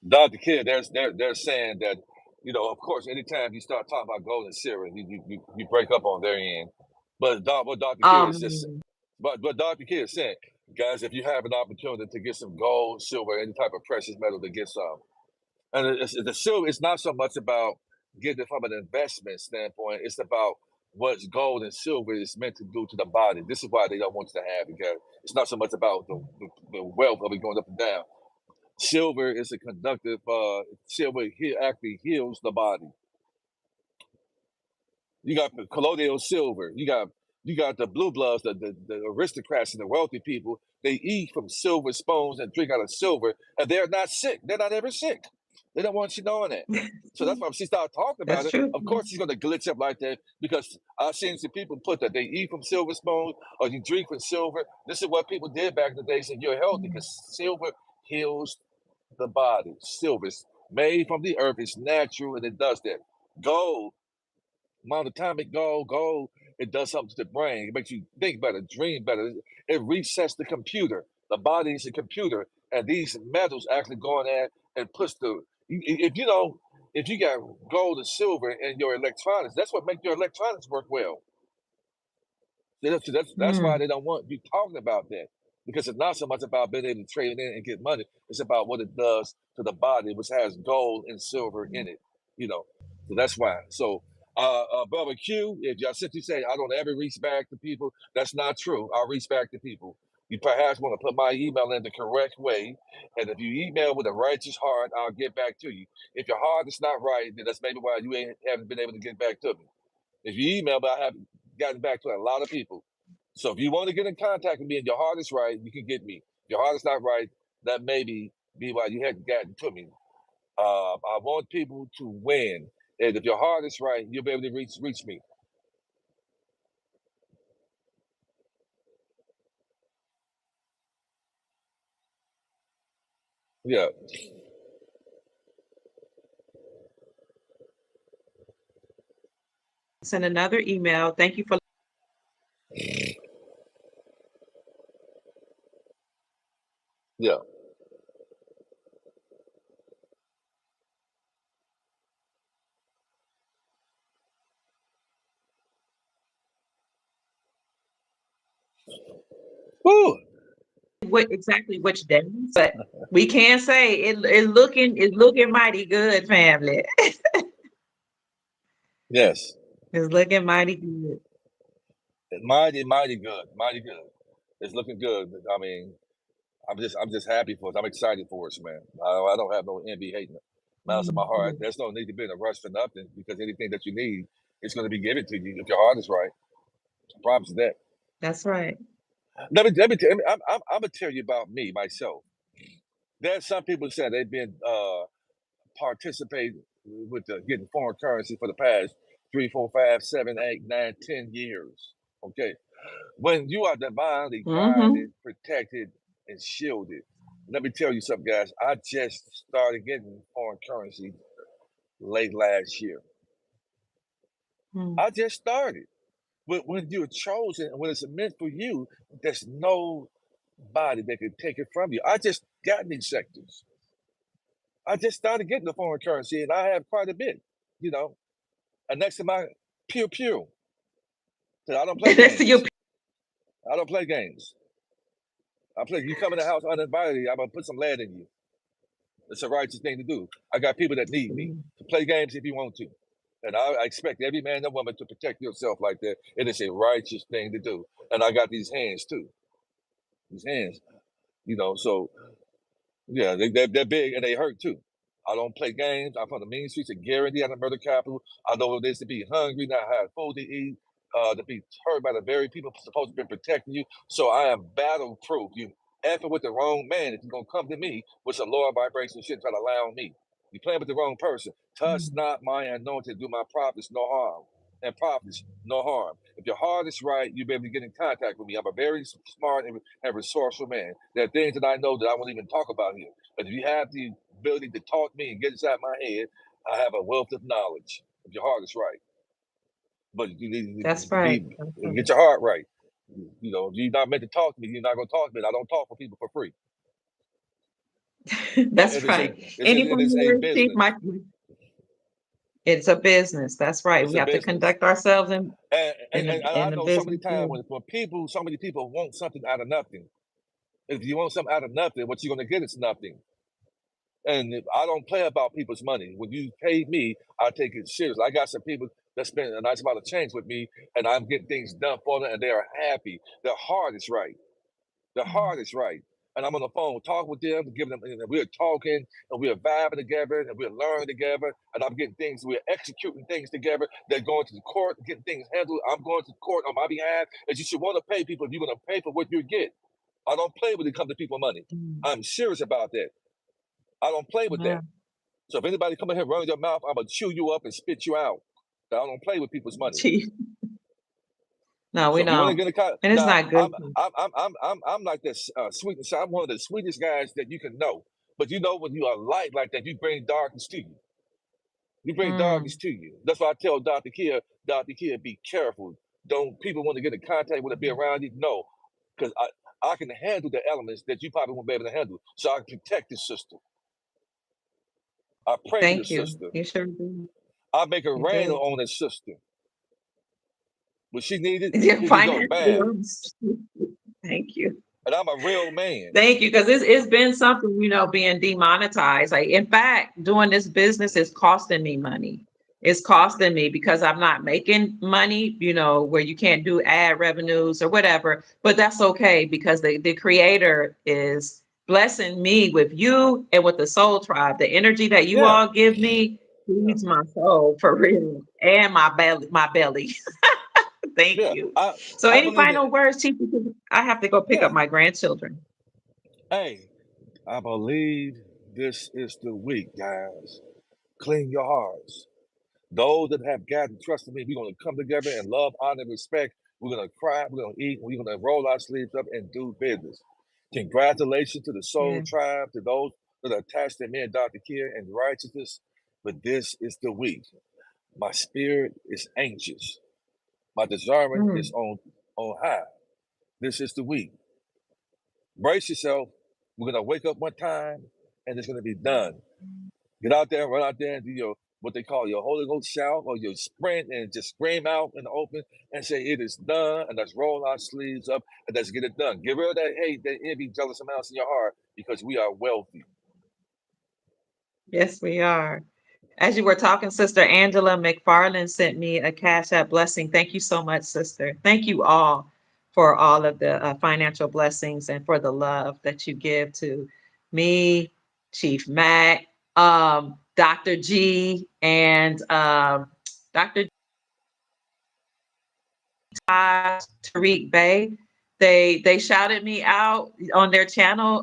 Speaker 2: Dr. Kid, they're saying that, of course, anytime you start talking about gold and silver, you break up on their end. But what Dr. Kid is just,
Speaker 1: Um,
Speaker 2: but Dr. Kid is saying, guys, if you have an opportunity to get some gold, silver, any type of precious metal, to get some, and the silver, it's not so much about get it from an investment standpoint. It's about what gold and silver is meant to do to the body. This is why they don't want you to have it, guys. It's not so much about the wealth of it going up and down. Silver is a conductive. Silver actually heals the body. You got the colloidal silver. You got the blue bloods, the aristocrats and the wealthy people. They eat from silver spoons and drink out of silver, and they're not sick. They're not ever sick. They don't want you knowing that. So that's why she started talking about
Speaker 1: That's
Speaker 2: it.
Speaker 1: true.
Speaker 2: Of course, she's going to glitch up like that because I've seen some people put that they eat from silver spoons or you drink from silver. This is what people did back in the day. Said you're healthy because silver heals the body. Silver is made from the earth. It's natural and it does that. Gold, monatomic gold, it does something to the brain. It makes you think better, dream better. It resets the computer. The body is a computer, and these metals actually go in there and push the. If you got gold and silver in your electronics, that's what makes your electronics work well. That's why they don't want you talking about that because it's not so much about being able to trade in and get money. It's about what it does to the body, which has gold and silver in it. So that's why. So, Brother Q, if y'all simply say I don't ever reach back to people, that's not true. I reach back to people. You perhaps want to put my email in the correct way, and if you email with a righteous heart, I'll get back to you. If your heart is not right, then that's maybe why you haven't been able to get back to me. If you email, but I have gotten back to a lot of people. So if you want to get in contact with me and your heart is right, you can get me. If your heart is not right, that may be why you hadn't gotten to me. I want people to win. And if your heart is right, you'll be able to reach me. Yeah.
Speaker 1: Send another email. Thank you for.
Speaker 2: Yeah. Woo!
Speaker 1: What exactly which days, but we can say it's looking mighty good, family.
Speaker 2: Yes.
Speaker 1: It's looking mighty good.
Speaker 2: Mighty, mighty good. Mighty good. It's looking good. I mean, I'm just happy for us. I'm excited for us, man. I don't have no envy, hating, malice in my heart. There's no need to be in a rush for nothing because anything that you need is going to be given to you if your heart is right. I promise you that.
Speaker 1: That's right.
Speaker 2: I'm gonna tell you about me myself. There's some people saying they've been participating with getting foreign currency for the past 3, 4, 5, 7, 8, 9, 10 years. Okay, when you are divinely guided, protected, and shielded. Let me tell you something, guys. I just started getting foreign currency late last year. I just started. When you're chosen, when it's meant for you, there's nobody that can take it from you. I just got in these sectors. I just started getting the foreign currency, and I have quite a bit, you know. And next to my pew pew, I don't play
Speaker 1: That's your.
Speaker 2: games. I don't play games. You come in the house uninvited, I'm gonna put some lead in you. It's a righteous thing to do. I got people that need me to play games if you want to. And I expect every man and woman to protect yourself like that. It is a righteous thing to do. And I got these hands too. These hands, so yeah, they're big and they hurt too. I don't play games. I'm from the mean streets of Gary, out of murder capital. I know what it is to be hungry, not have food to eat, to be hurt by the very people supposed to be protecting you. So I am battle proof. You effing with the wrong man if you're gonna come to me with some lower vibration shit try to lie on me. You playing with the wrong person. Touch not my anointed, do my prophets no harm. And prophets no harm. If your heart is right, you'll be able to get in contact with me. I'm a very smart and resourceful man. There are things that I know that I won't even talk about here. But if you have the ability to talk to me and get inside my head, I have a wealth of knowledge. If your heart is right. But you need
Speaker 1: That's
Speaker 2: to
Speaker 1: right.
Speaker 2: get your heart right. If you're not meant to talk to me, you're not going to talk to me. I don't talk for people for free.
Speaker 1: That's right.
Speaker 2: It
Speaker 1: Anyone
Speaker 2: is
Speaker 1: who
Speaker 2: a
Speaker 1: receive
Speaker 2: business.
Speaker 1: it's a business. That's right.
Speaker 2: It's
Speaker 1: We
Speaker 2: a
Speaker 1: have to
Speaker 2: business.
Speaker 1: conduct ourselves
Speaker 2: And
Speaker 1: in
Speaker 2: I
Speaker 1: the
Speaker 2: know so many
Speaker 1: business.
Speaker 2: times when so many people want something out of nothing. If you want something out of nothing, what you're going to get is nothing. And I don't play about people's money. When you pay me, I take it serious. I got some people that spend a nice amount of change with me, and I'm getting things done for them, and they are happy. Their heart is right. Their heart is right. And I'm on the phone talking with them, giving them, and we're talking, and we're vibing together, and we're learning together, and I'm getting things, we're executing things together. They're going to the court, getting things handled. I'm going to the court on my behalf. And you should want to pay people if you're going to pay for what you get. I don't play when it comes to people money. I'm serious about that. I don't play with that.
Speaker 1: Yeah.
Speaker 2: So if anybody come in here running your mouth, I'm gonna chew you up and spit you out. I don't play with people's money.
Speaker 1: Gee. No, we
Speaker 2: So if you want to
Speaker 1: don't.
Speaker 2: get a cut,
Speaker 1: And it's
Speaker 2: now
Speaker 1: not good.
Speaker 2: I'm like this sweet and sour. I'm one of the sweetest guys that you can know. But you know when you are light like that, you bring darkness to you. You bring darkness
Speaker 1: Mm.
Speaker 2: to you. That's why I tell Dr. Kia, be careful. Don't people want to get in contact with to be around you? No, because I can handle the elements that you probably won't be able to handle. So I can protect this sister. I pray for the
Speaker 1: Thank you.
Speaker 2: sister.
Speaker 1: You sure do.
Speaker 2: I make it
Speaker 1: You
Speaker 2: rain
Speaker 1: do.
Speaker 2: on this sister. When she needed,
Speaker 1: Yeah,
Speaker 2: it can go
Speaker 1: financially.
Speaker 2: bam.
Speaker 1: Thank you.
Speaker 2: And I'm a real man.
Speaker 1: Thank you, because it's been something, being demonetized. Like, in fact, doing this business is costing me money. It's costing me because I'm not making money, where you can't do ad revenues or whatever. But that's okay because the creator is blessing me with you and with the soul tribe. The energy that you
Speaker 2: Yeah.
Speaker 1: all give me feeds my soul for real and my belly. Thank
Speaker 2: Yeah.
Speaker 1: you.
Speaker 2: I
Speaker 1: So
Speaker 2: I
Speaker 1: any
Speaker 2: believe in
Speaker 1: final words, Chief? Because I have to go pick up
Speaker 2: yeah.
Speaker 1: my grandchildren.
Speaker 2: Hey, I believe this is the week, guys. Clean your hearts. Those that have gotten trust in me, we're gonna come together in love, honor, and respect. We're gonna cry, we're gonna eat, we're gonna roll our sleeves up and do business. Congratulations to the Soul
Speaker 1: Yeah.
Speaker 2: Tribe, to those that are attached to me and Dr. Kier and righteousness. But this is the week. My spirit is anxious. My discernment is
Speaker 1: Mm.
Speaker 2: on high. This is the week. Brace yourself. We're gonna wake up one time and it's gonna be done. Get out there, run out there and do your what they call your Holy Ghost shout or your sprint and just scream out in the open and say it is done and let's roll our sleeves up and let's get it done. Get rid of that hate, that envy, jealous amounts in your heart because we are wealthy.
Speaker 1: Yes, we are. As you were talking, Sister Angela McFarland sent me a Cash App blessing. Thank you so much, sister. Thank you all for all of the financial blessings and for the love that you give to me, Chief Mac, Dr. G, and Dr. Tariq Bey. They shouted me out on their channel,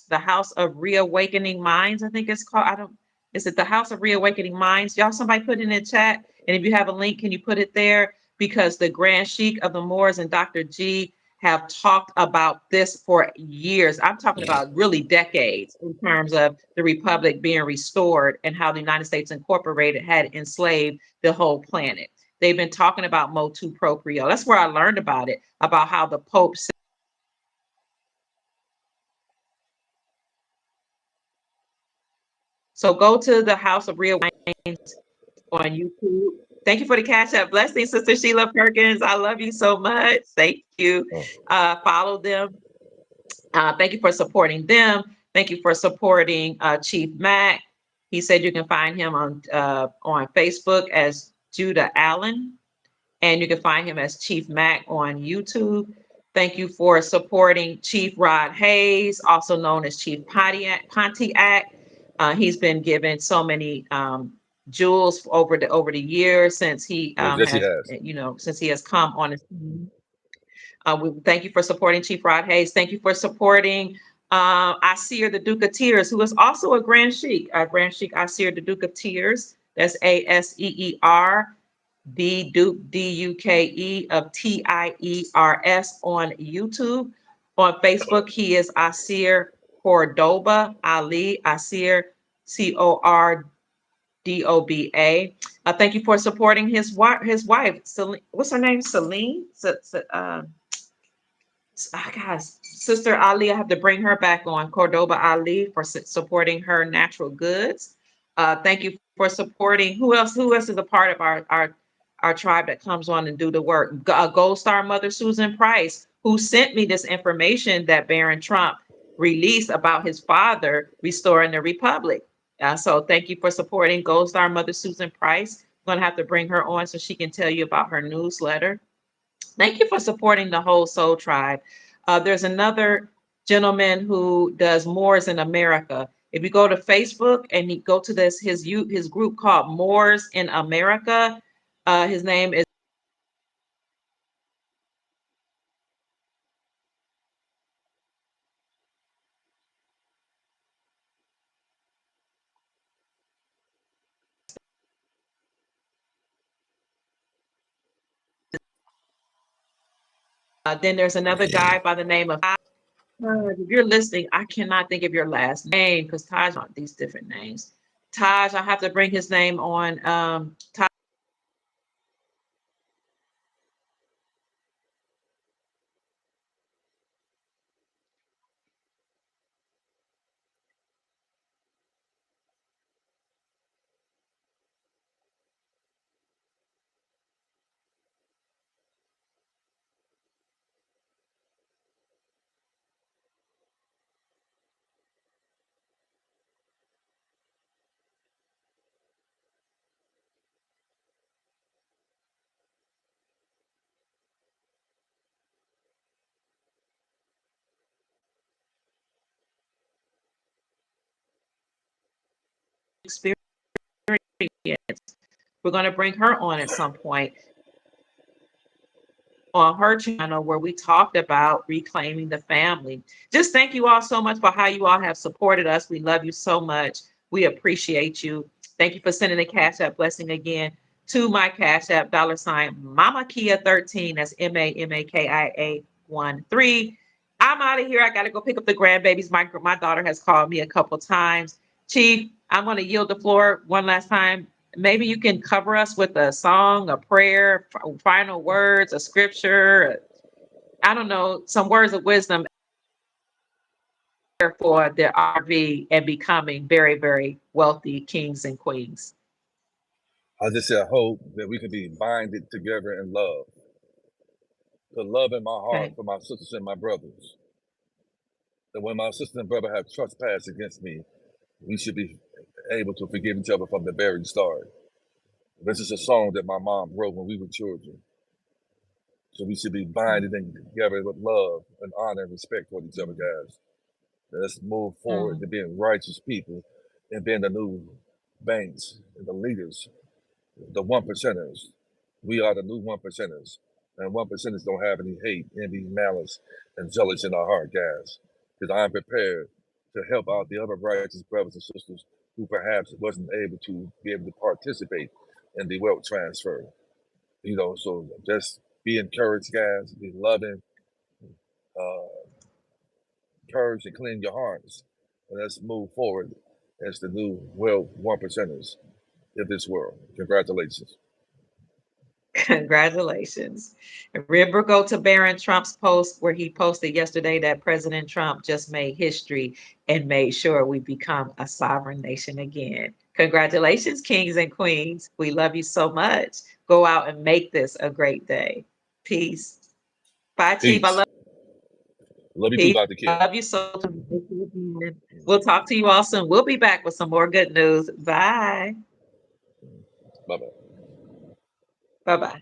Speaker 1: the House of Reawakening Minds, I think it's called. I don't, is it the House of Reawakening Minds? Y'all, somebody put it in the chat. And if you have a link, can you put it there? Because the Grand Sheik of the Moors and Dr. G have talked about this for years. I'm talking about really decades in terms of the Republic being restored and how the United States Incorporated had enslaved the whole planet. They've been talking about motu proprio. That's where I learned about it, about how the Pope said. So go to the House of Real Wines on YouTube. Thank you for the Cash App blessing, Sister Sheila Perkins. I love you so much. Thank you.
Speaker 2: Oh.
Speaker 1: Follow them. Thank you for supporting them. Thank you for supporting Chief Mac. He said you can find him on Facebook as Judah Allen, and you can find him as Chief Mac on YouTube. Thank you for supporting Chief Rod Hayes, also known as Chief Pontiac. He's been given so many jewels over the years since he
Speaker 2: Yes, he
Speaker 1: has,
Speaker 2: has.
Speaker 1: since he has come on his team. We thank you for supporting Chief Rod Hayes. Thank you for supporting Asir the Duke of Tears, who is also a Grand Sheik. Grand Sheik Asir the Duke of Tears. That's Aseer the Duke Duke of Tiers on YouTube. On Facebook, he is Asir Cordoba Ali Asir Cordoba. Thank you for supporting his wife. Celine, what's her name? Celine. Guys, Sister Ali, I have to bring her back on. Cordoba Ali for supporting her natural goods. Thank you for supporting. Who else? Who else is a part of our tribe that comes on and do the work? Gold Star Mother Susan Price, who sent me this information that Barron Trump release about his father restoring the republic. So thank you for supporting Gold Star Mother Susan Price. I'm going to have to bring her on so she can tell you about her newsletter. Thank you for supporting the whole Soul Tribe. There's another gentleman who does Moors in America. If you go to Facebook and you go to his group called Moors in America, his name is then there's another guy by the name of if you're listening, I cannot think of your last name because Taj on these different names. Taj, I have to bring his name on. Taj, experience. We're going to bring her on at some point on her channel where we talked about reclaiming the family. Just thank you all so much for how you all have supported us. We love you so much. We appreciate you. Thank you for sending the Cash App blessing again to my Cash App $ Mama Kia 13. That's MAMAKIA 13. I'm out of here. I got to go pick up the grandbabies. My daughter has called me a couple times. Chief, I'm going to yield the floor one last time. Maybe you can cover us with a song, a prayer, final words, a scripture, I don't know, some words of wisdom for the RV and becoming very, very wealthy kings and queens.
Speaker 2: I just said, hope that we can be binded together in love. The love in my heart
Speaker 1: Okay.
Speaker 2: for my sisters and my brothers. That when my sister and brother have trespassed against me, we should be able to forgive each other from the very start. This is a song that my mom wrote when we were children. So we should be binded together with love and honor and respect for each other, guys. Let's move forward to being righteous people and being the new banks and the leaders, the one percenters. We are the new one percenters. And one percenters don't have any hate, envy, malice, and jealousy in our heart, guys. Because I'm prepared to help out the other righteous brothers and sisters who perhaps wasn't able to be able to participate in the wealth transfer. You know, so just be encouraged, guys. Be loving, encouraged, and clean your hearts. And let's move forward as the new well one percenters of this world. Congratulations.
Speaker 1: Congratulations. Remember, go to Barron Trump's post where he posted yesterday that President Trump just made history and made sure we become a sovereign nation again. Congratulations, kings and queens. We love you so much. Go out and make this a great day. Peace. Bye, Chief. I
Speaker 2: Peace.
Speaker 1: love
Speaker 2: Love you too,
Speaker 1: Peace.
Speaker 2: Dr. Kim.
Speaker 1: Love you so much. We'll talk to you all soon. We'll be back with some more good news. Bye.
Speaker 2: Bye-bye.
Speaker 1: Bye-bye.